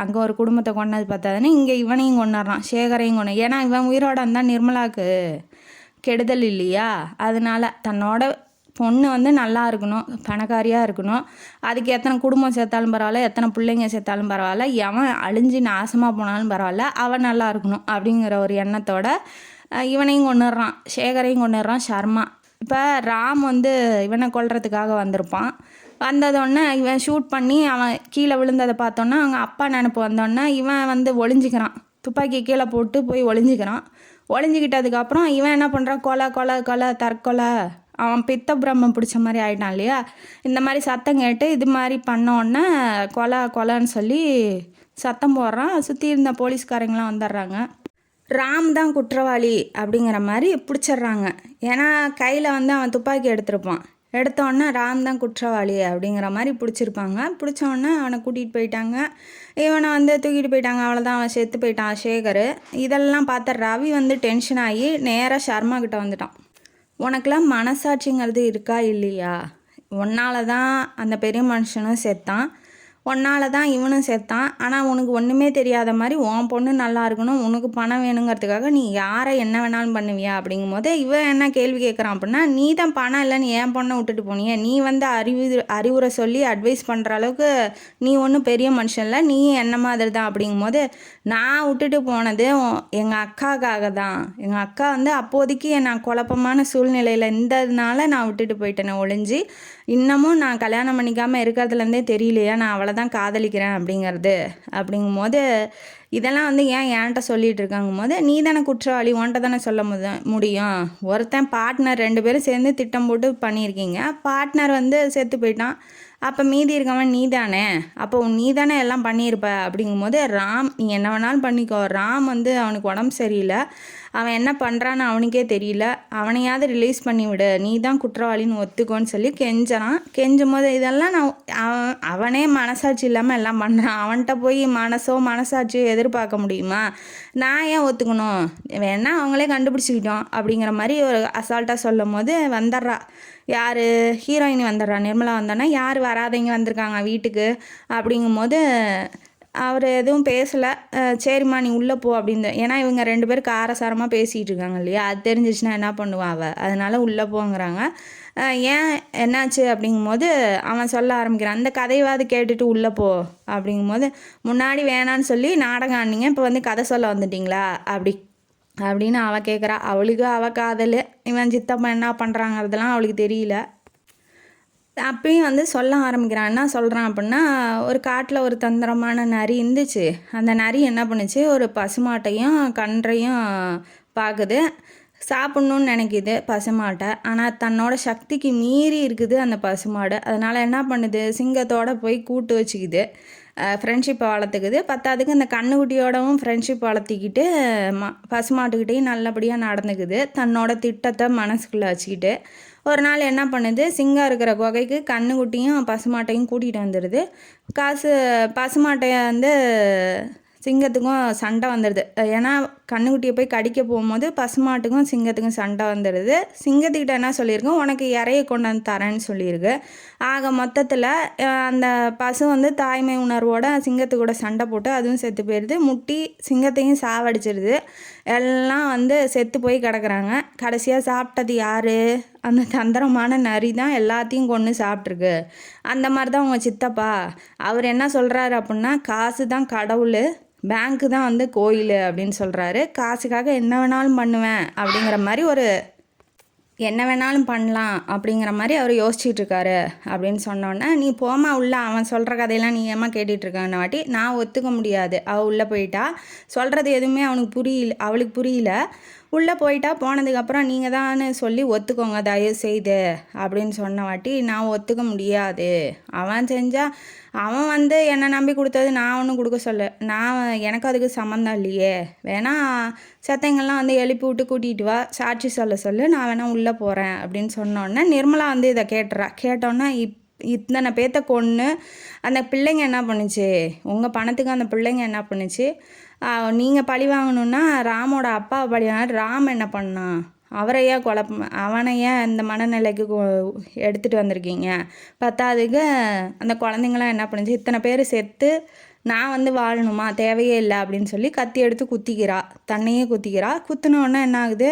அங்கே ஒரு குடும்பத்தை கொண்டது பார்த்தாதுன்னு இங்கே இவனையும் கொண்டுடுறான், சேகரையும் கொண்டு. ஏன்னா இவன் உயிரோட இருந்தால் நிர்மலாவுக்கு கெடுதல் இல்லையா, அதனால தன்னோட பொண்ணு நல்லா இருக்கணும், பணக்காரியாக இருக்கணும், அதுக்கு எத்தனை குடும்பம் சேர்த்தாலும் பரவாயில்ல, எத்தனை பிள்ளைங்க சேர்த்தாலும் பரவாயில்ல, எவன் அழிஞ்சு நாசமாக போனாலும் பரவாயில்ல, அவன் நல்லா இருக்கணும் அப்படிங்கிற ஒரு எண்ணத்தோட இவனையும் கொண்டுடுறான், சேகரையும் கொண்டுடுறான் ஷர்மா. இப்போ ராம் இவனை கொல்றதுக்காக வந்திருப்பான். வந்ததோடனே இவன் ஷூட் பண்ணி அவன் கீழே விழுந்ததை பார்த்தோன்னா அவங்க அப்பா நினப்பு வந்தோடனே இவன் ஒளிஞ்சிக்கிறான், துப்பாக்கி கீழே போட்டு போய் ஒளிஞ்சிக்கிறான். ஒளிஞ்சிக்கிட்டதுக்கப்புறம் இவன் என்ன பண்ணுறான், கொலை தற்கொலை, அவன் பித்த பிரம்மம் பிடிச்ச மாதிரி ஆகிட்டான் இல்லையா. இந்த மாதிரி சத்தம் கேட்டு இது மாதிரி பண்ணோடனே கொலைன்னு சொல்லி சத்தம் போடுறான். சுற்றி இருந்த போலீஸ்காரங்களாம் வந்துடுறாங்க. ராம் தான் குற்றவாளி அப்படிங்கிற மாதிரி பிடிச்சிட்றாங்க. ஏன்னா கையில் அவன் துப்பாக்கி எடுத்திருப்பான். எடுத்தோடனே ராம் தான் குற்றவாளி அப்படிங்கிற மாதிரி பிடிச்சிருப்பாங்க. பிடிச்சோடனே அவனை கூட்டிகிட்டு போயிட்டாங்க. இவனை தூக்கிட்டு போயிட்டாங்க. அவ்வளோதான், அவன் செத்து போயிட்டான் சேகர். இதெல்லாம் பார்த்த ரவி டென்ஷன் ஆகி நேராக ஷர்மா கிட்ட வந்துட்டான். உனக்கெல்லாம் மனசாட்சிங்கிறது இருக்கா இல்லையா, உன்னால தான் அந்த பெரிய மனுஷனும் செத்தான், உன்னால தான் இவனும் செத்தான், ஆனால் உனக்கு ஒன்றுமே தெரியாத மாதிரி உன் பொண்ணு நல்லா இருக்கணும், உனக்கு பணம் வேணுங்கிறதுக்காக நீ யாரை என்ன வேணாலும் பண்ணுவியா அப்படிங்கும் போது இவன் என்ன கேள்வி கேட்குறான் அப்படின்னா, நீ தான் பணம் இல்லைன்னு என் பொண்ணை விட்டுட்டு போனிய, நீ அறிவுரை சொல்லி அட்வைஸ் பண்ணுற அளவுக்கு நீ ஒன்றும் பெரிய மனுஷன் இல்லை, நீ என்ன மாதிரி தான் அப்படிங்கும் போது, நான் விட்டுட்டு போனது எங்கள் அக்காக்காக தான், எங்கள் அக்கா அப்போதைக்கு நான் குழப்பமான சூழ்நிலையில் இருந்ததுனால நான் விட்டுட்டு போயிட்டேனே ஒழிஞ்சு, இன்னமும் நான் கல்யாணம் பண்ணிக்காமல் இருக்கிறதுலேருந்தே தெரியலையா நான் அவளை தான் காதலிக்கிறேன் அப்படிங்கும் போது இதெல்லாம் ஏன் என்கிட்ட சொல்லிகிட்டு இருக்காங்கும் போது, நீ தானே குற்றவாளி, உன்கிட்ட தானே சொல்ல முடியும், ஒருத்தன் பார்ட்னர் 2 பேரும் சேர்ந்து திட்டம் போட்டு பண்ணியிருக்கீங்க, பார்ட்னர் செத்து போயிட்டான், அப்போ மீதி இருக்கவன் நீ தானே, அப்போ நீ தானே எல்லாம் பண்ணியிருப்ப அப்படிங்கும் போது, ராம் நீ என்ன வேணாலும் பண்ணிக்கோ, ராம் அவனுக்கு உடம்பு சரியில்லை, அவன் என்ன பண்ணுறான்னு அவனுக்கே தெரியல, அவனையாவது ரிலீஸ் பண்ணிவிடு, நீ தான் குற்றவாளின்னு ஒத்துக்கோன்னு சொல்லி கெஞ்சுறான். கெஞ்சும் போது இதெல்லாம் அவனே மனசாட்சி இல்லாமல் எல்லாம் பண்ணுறான், அவன்கிட்ட போய் மனசாட்சியோ எதிர்பார்க்க முடியுமா, நான் ஏன் ஒத்துக்கணும், வேணா அவங்களே கண்டுபிடிச்சிக்கிட்டோம் அப்படிங்கிற மாதிரி ஒரு அசால்ட்டாக சொல்லும் போது வந்துடுறா யார், ஹீரோயினி வந்துடுறா நிர்மலா. வந்தோன்னா யார் வராதவங்க வந்திருக்காங்க வீட்டுக்கு அப்படிங்கும்போது அவர் எதுவும் பேசலை. சரிம்மா நீ உள்ளே போ அப்படின்னு, ஏன்னா இவங்க 2 பேரும் காரசாரமாக பேசிகிட்டு இருக்காங்க இல்லையா, அது தெரிஞ்சிச்சுன்னா என்ன பண்ணுவான் அதனால் உள்ளே போங்கிறாங்க. ஏன் என்னாச்சு அப்படிங்கும்போது அவன் சொல்ல ஆரம்பிக்கிறான், அந்த கதையாவது கேட்டுட்டு உள்ளே போ அப்படிங்கும்போது, முன்னாடி வேணான்னு சொல்லி நாடகம் ஆனீங்க, இப்போ கதை சொல்ல வந்துட்டிங்களா அப்படின்னு அவள் கேட்குறா. அவளுக்கு அவள் காதல், இவன் சித்தப்பா என்ன பண்ணுறாங்கிறதுலாம் அவளுக்கு தெரியல. அப்பயும் சொல்ல ஆரம்பிக்கிறான். என்ன சொல்கிறான் அப்படின்னா, ஒரு காட்டில் ஒரு தந்திரமான நரி இருந்துச்சு. அந்த நரி என்ன பண்ணுச்சு, ஒரு பசுமாட்டையும் கன்றையும் பார்க்குது, சாப்பிட்ணுன்னு நினைக்கிது பசுமாட்டை. ஆனால் தன்னோட சக்திக்கு மீறி இருக்குது அந்த பசுமாடு. அதனால் என்ன பண்ணுது, சிங்கத்தோடு போய் கூட்டு வச்சுக்குது, ஃப்ரெண்ட்ஷிப்பை வளர்த்துக்குது. பத்தாவதுக்கு அந்த கண்ணுக்குட்டியோடவும் ஃப்ரெண்ட்ஷிப் வளர்த்திக்கிட்டு பசுமாட்டுக்கிட்டையும் நல்லபடியாக நடந்துக்குது, தன்னோட திட்டத்தை மனசுக்குள்ளே வச்சுக்கிட்டு. ஒரு நாள் என்ன பண்ணுது, சிங்கம் இருக்கிற குகைக்கு கண்ணுக்குட்டியும் பசுமாட்டையும் கூட்டிகிட்டு வந்துடுது. பசுமாட்டையை சிங்கத்துக்கும் சண்டை வந்துடுது. ஏன்னா கண்ணுக்குட்டியை போய் கடிக்க போகும்போது பசுமாட்டுக்கும் சிங்கத்துக்கும் சண்டை வந்துடுது. சிங்கத்துக்கிட்ட என்ன சொல்லியிருக்கோம், உனக்கு இறைய கொண்டு வந்து தரேன்னு சொல்லியிருக்கு. ஆக மொத்தத்தில் அந்த பசு தாய்மை உணர்வோட சிங்கத்துக்கூட சண்டை போட்டு அதுவும் செத்து போயிடுது. முட்டி சிங்கத்தையும் சாவடிச்சிடுது. எல்லாம் செத்து போய் கிடக்குறாங்க. கடைசியாக சாப்பிட்டது யார், அந்த தந்திரமான நரி தான் எல்லாத்தையும் கொண்டு சாப்பிட்ருக்கு. அந்த மாதிரி தான் உங்கள் சித்தப்பா. அவர் என்ன சொல்கிறாரு அப்படின்னா, காசு தான் கடவுள், பேங்க்கு தான் கோயில் அப்படின்னு சொல்கிறாரு. காசுக்காக என்ன வேணாலும் பண்ணுவேன் அப்படிங்கிற மாதிரி என்ன வேணாலும் பண்ணலாம் அப்படிங்கிற மாதிரி அவர் யோசிச்சுட்டு இருக்காரு அப்படின்னு சொன்னோன்னே, நீ போமா உள்ள, அவன் சொல்கிற கதையெல்லாம் நீ ஏமா கேட்டுட்ருக்கான வாட்டி, நான் ஒத்துக்க முடியாது. அவள் உள்ளே போயிட்டா, சொல்கிறது எதுவுமே அவளுக்கு புரியல. உள்ளே போயிட்டா போனதுக்கப்புறம் நீங்கள் தான் சொல்லி ஒத்துக்கோங்க தயவு செய்து அப்படின்னு சொன்ன வாட்டி நான் ஒத்துக்க முடியாது. அவன் செஞ்சால் அவன் என்னை நம்பி கொடுத்தது நான் ஒன்றும் கொடுக்க சொல்ல. எனக்கு அதுக்கு சம்மந்தம் இல்லையே. வேணா செத்தைங்கள்லாம் எழுப்பி விட்டு கூட்டிகிட்டு வா, சாட்சி சொல்ல சொல்லு, நான் வேணா உள்ளே போகிறேன் அப்படின்னு சொன்னோன்னே நிர்மலா இதை கேட்டோன்னே இத்தனை பேத்த கொன்று அந்த பிள்ளைங்க என்ன பண்ணுச்சு, உங்கள் பணத்துக்கு அந்த பிள்ளைங்க என்ன பண்ணுச்சு, நீங்கள் பழி வாங்கணுன்னா ராமோட அப்பாவை பழி வாங்க. ராம் என்ன பண்ணான், அவரையே அவனையே இந்த மனநிலைக்கு எடுத்துகிட்டு வந்திருக்கீங்க. பத்தாவதுக்கு அந்த குழந்தைங்களாம் என்ன பண்ணுச்சு, இத்தனை பேர் செத்து நான் வாழணுமா, தேவையே இல்லை அப்படின்னு சொல்லி கத்தி எடுத்து குத்திக்கிறா, தன்னையே குத்திக்கிறா. குத்தினோடனே என்ன ஆகுது,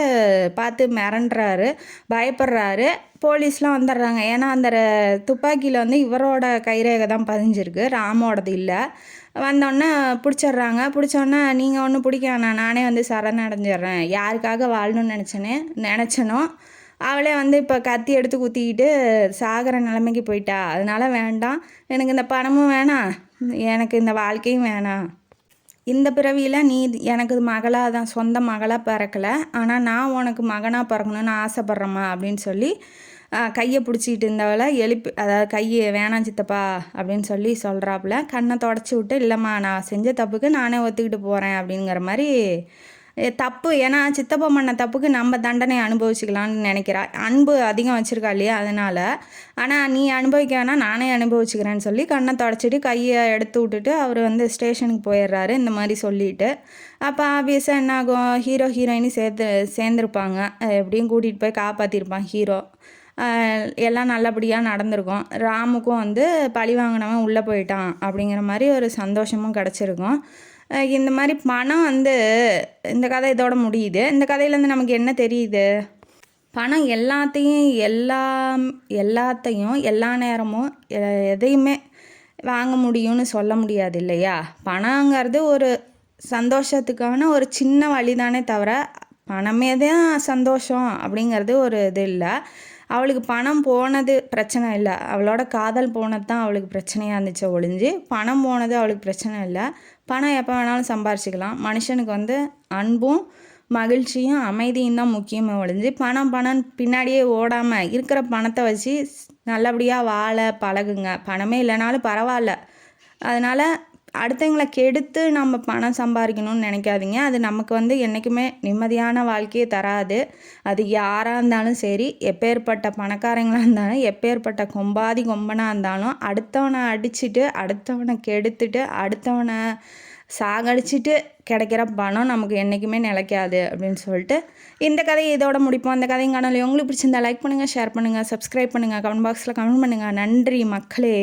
பார்த்து மிரண்டுறாரு, பயப்படுறாரு. போலீஸ்லாம் வந்துடுறாங்க. ஏன்னா அந்த துப்பாக்கியில் இவரோட கைரேகை தான் பதிஞ்சிருக்கு, ராமோடது இல்லை. வந்தோடனே பிடிச்சிட்றாங்க. பிடிச்சோன்னே நீங்கள் ஒன்றும் பிடிக்க வேணாம், நானே சரணடைஞ்சிட்றேன், யாருக்காக வாழணும்னு நினச்சனோ அவளே இப்போ கத்தி எடுத்து குத்திக்கிட்டு சாகிற நிலைமைக்கு போயிட்டா. அதனால வேண்டாம், எனக்கு இந்த பணமும் வேணாம், எனக்கு இந்த வாழ்க்கையும் வேணாம். இந்த பிறவியில் நீ எனக்கு மகளாக தான், சொந்த மகளாக பிறக்கலை, ஆனால் நான் உனக்கு மகனாக பிறக்கணும்னு ஆசைப்பட்றேம்மா அப்படின்னு சொல்லி கையை பிடிச்சிக்கிட்டு இருந்தவளை அதாவது கையை வேணாம் சித்தப்பா அப்படின்னு சொல்லி சொல்கிறாப்புல. கண்ணை தொடச்சி விட்டு, இல்லைம்மா நான் செஞ்ச தப்புக்கு நானே ஒத்துக்கிட்டு போகிறேன் அப்படிங்கிற மாதிரி. தப்பு, ஏன்னா சித்தப்பா பண்ண தப்புக்கு நம்ம தண்டனை அனுபவிச்சுக்கலான்னு நினைக்கிறா. அன்பு அதிகம் வச்சுருக்கா இல்லையா, அதனால். ஆனால் நீ அனுபவிக்க வேணால் நானே அனுபவிச்சுக்கிறேன்னு சொல்லி கண்ணை தொடச்சிட்டு கையை எடுத்து விட்டுட்டு அவர் ஸ்டேஷனுக்கு போயிடுறாரு இந்த மாதிரி சொல்லிவிட்டு. அப்போ ஆப்வியஸாக என்ன ஆகும், ஹீரோ ஹீரோயினி சேர்ந்துருப்பாங்க, எப்படியும் கூட்டிகிட்டு போய் காப்பாற்றிருப்பான் ஹீரோ. எல்லாம் நல்லபடியாக நடந்திருக்கும். ராமுக்கும் பழி வாங்கினவன் உள்ளே போயிட்டான் அப்படிங்கிற மாதிரி ஒரு சந்தோஷமும் கிடச்சிருக்கும். இந்த மாதிரி பணம் இந்த கதை இதோட முடியுது. இந்த கதையிலேருந்து நமக்கு என்ன தெரியுது, பணம் எல்லாத்தையும் எல்லா நேரமும் எதையுமே வாங்க முடியும்னு சொல்ல முடியாது இல்லையா. பணங்கிறது ஒரு சந்தோஷத்துக்கான ஒரு சின்ன வழி தானே தவிர பணமே தான் சந்தோஷம் அப்படிங்கிறது ஒரு இது இல்லை. அவளுக்கு பணம் போனது பிரச்சனை இல்லை, அவளோட காதல் போனது தான் அவளுக்கு பிரச்சனையாக இருந்துச்சு ஒழிஞ்சு பணம் போனது அவளுக்கு பிரச்சனை இல்லை. பணம் எப்போ வேணாலும் சம்பாரிச்சிக்கலாம். மனுஷனுக்கு அன்பும் மகிழ்ச்சியும் அமைதியும் தான் முக்கியமாக ஒழிஞ்சு பணம் பின்னாடியே ஓடாமல் இருக்கிற பணத்தை வச்சு நல்லபடியாக வாழ பழகுங்க. பணமே இல்லைனாலும் பரவாயில்ல. அதனால் அடுத்தவங்களை கெடுத்து நம்ம பணம் சம்பாதிக்கணும்னு நினைக்காதீங்க. அது நமக்கு என்றைக்குமே நிம்மதியான வாழ்க்கையை தராது. அது யாராக இருந்தாலும் சரி, எப்பேற்பட்ட பணக்காரங்களாக இருந்தாலும், எப்பேற்பட்ட கொம்பனாக இருந்தாலும், அடுத்தவனை அடிச்சுட்டு அடுத்தவனை கெடுத்துட்டு அடுத்தவனை சாகடிச்சிட்டு கிடைக்கிற பணம் நமக்கு என்றைக்குமே நிலைக்காது அப்படின்னு சொல்லிட்டு இந்த கதையை இதோட முடிப்போம். அந்த கதையும் காணொலி உங்களுக்கு பிடிச்சிருந்தா லைக் பண்ணுங்கள், ஷேர் பண்ணுங்கள், சப்ஸ்கிரைப் பண்ணுங்கள், கமெண்ட் பாக்ஸில் கமெண்ட் பண்ணுங்கள். நன்றி மக்களே.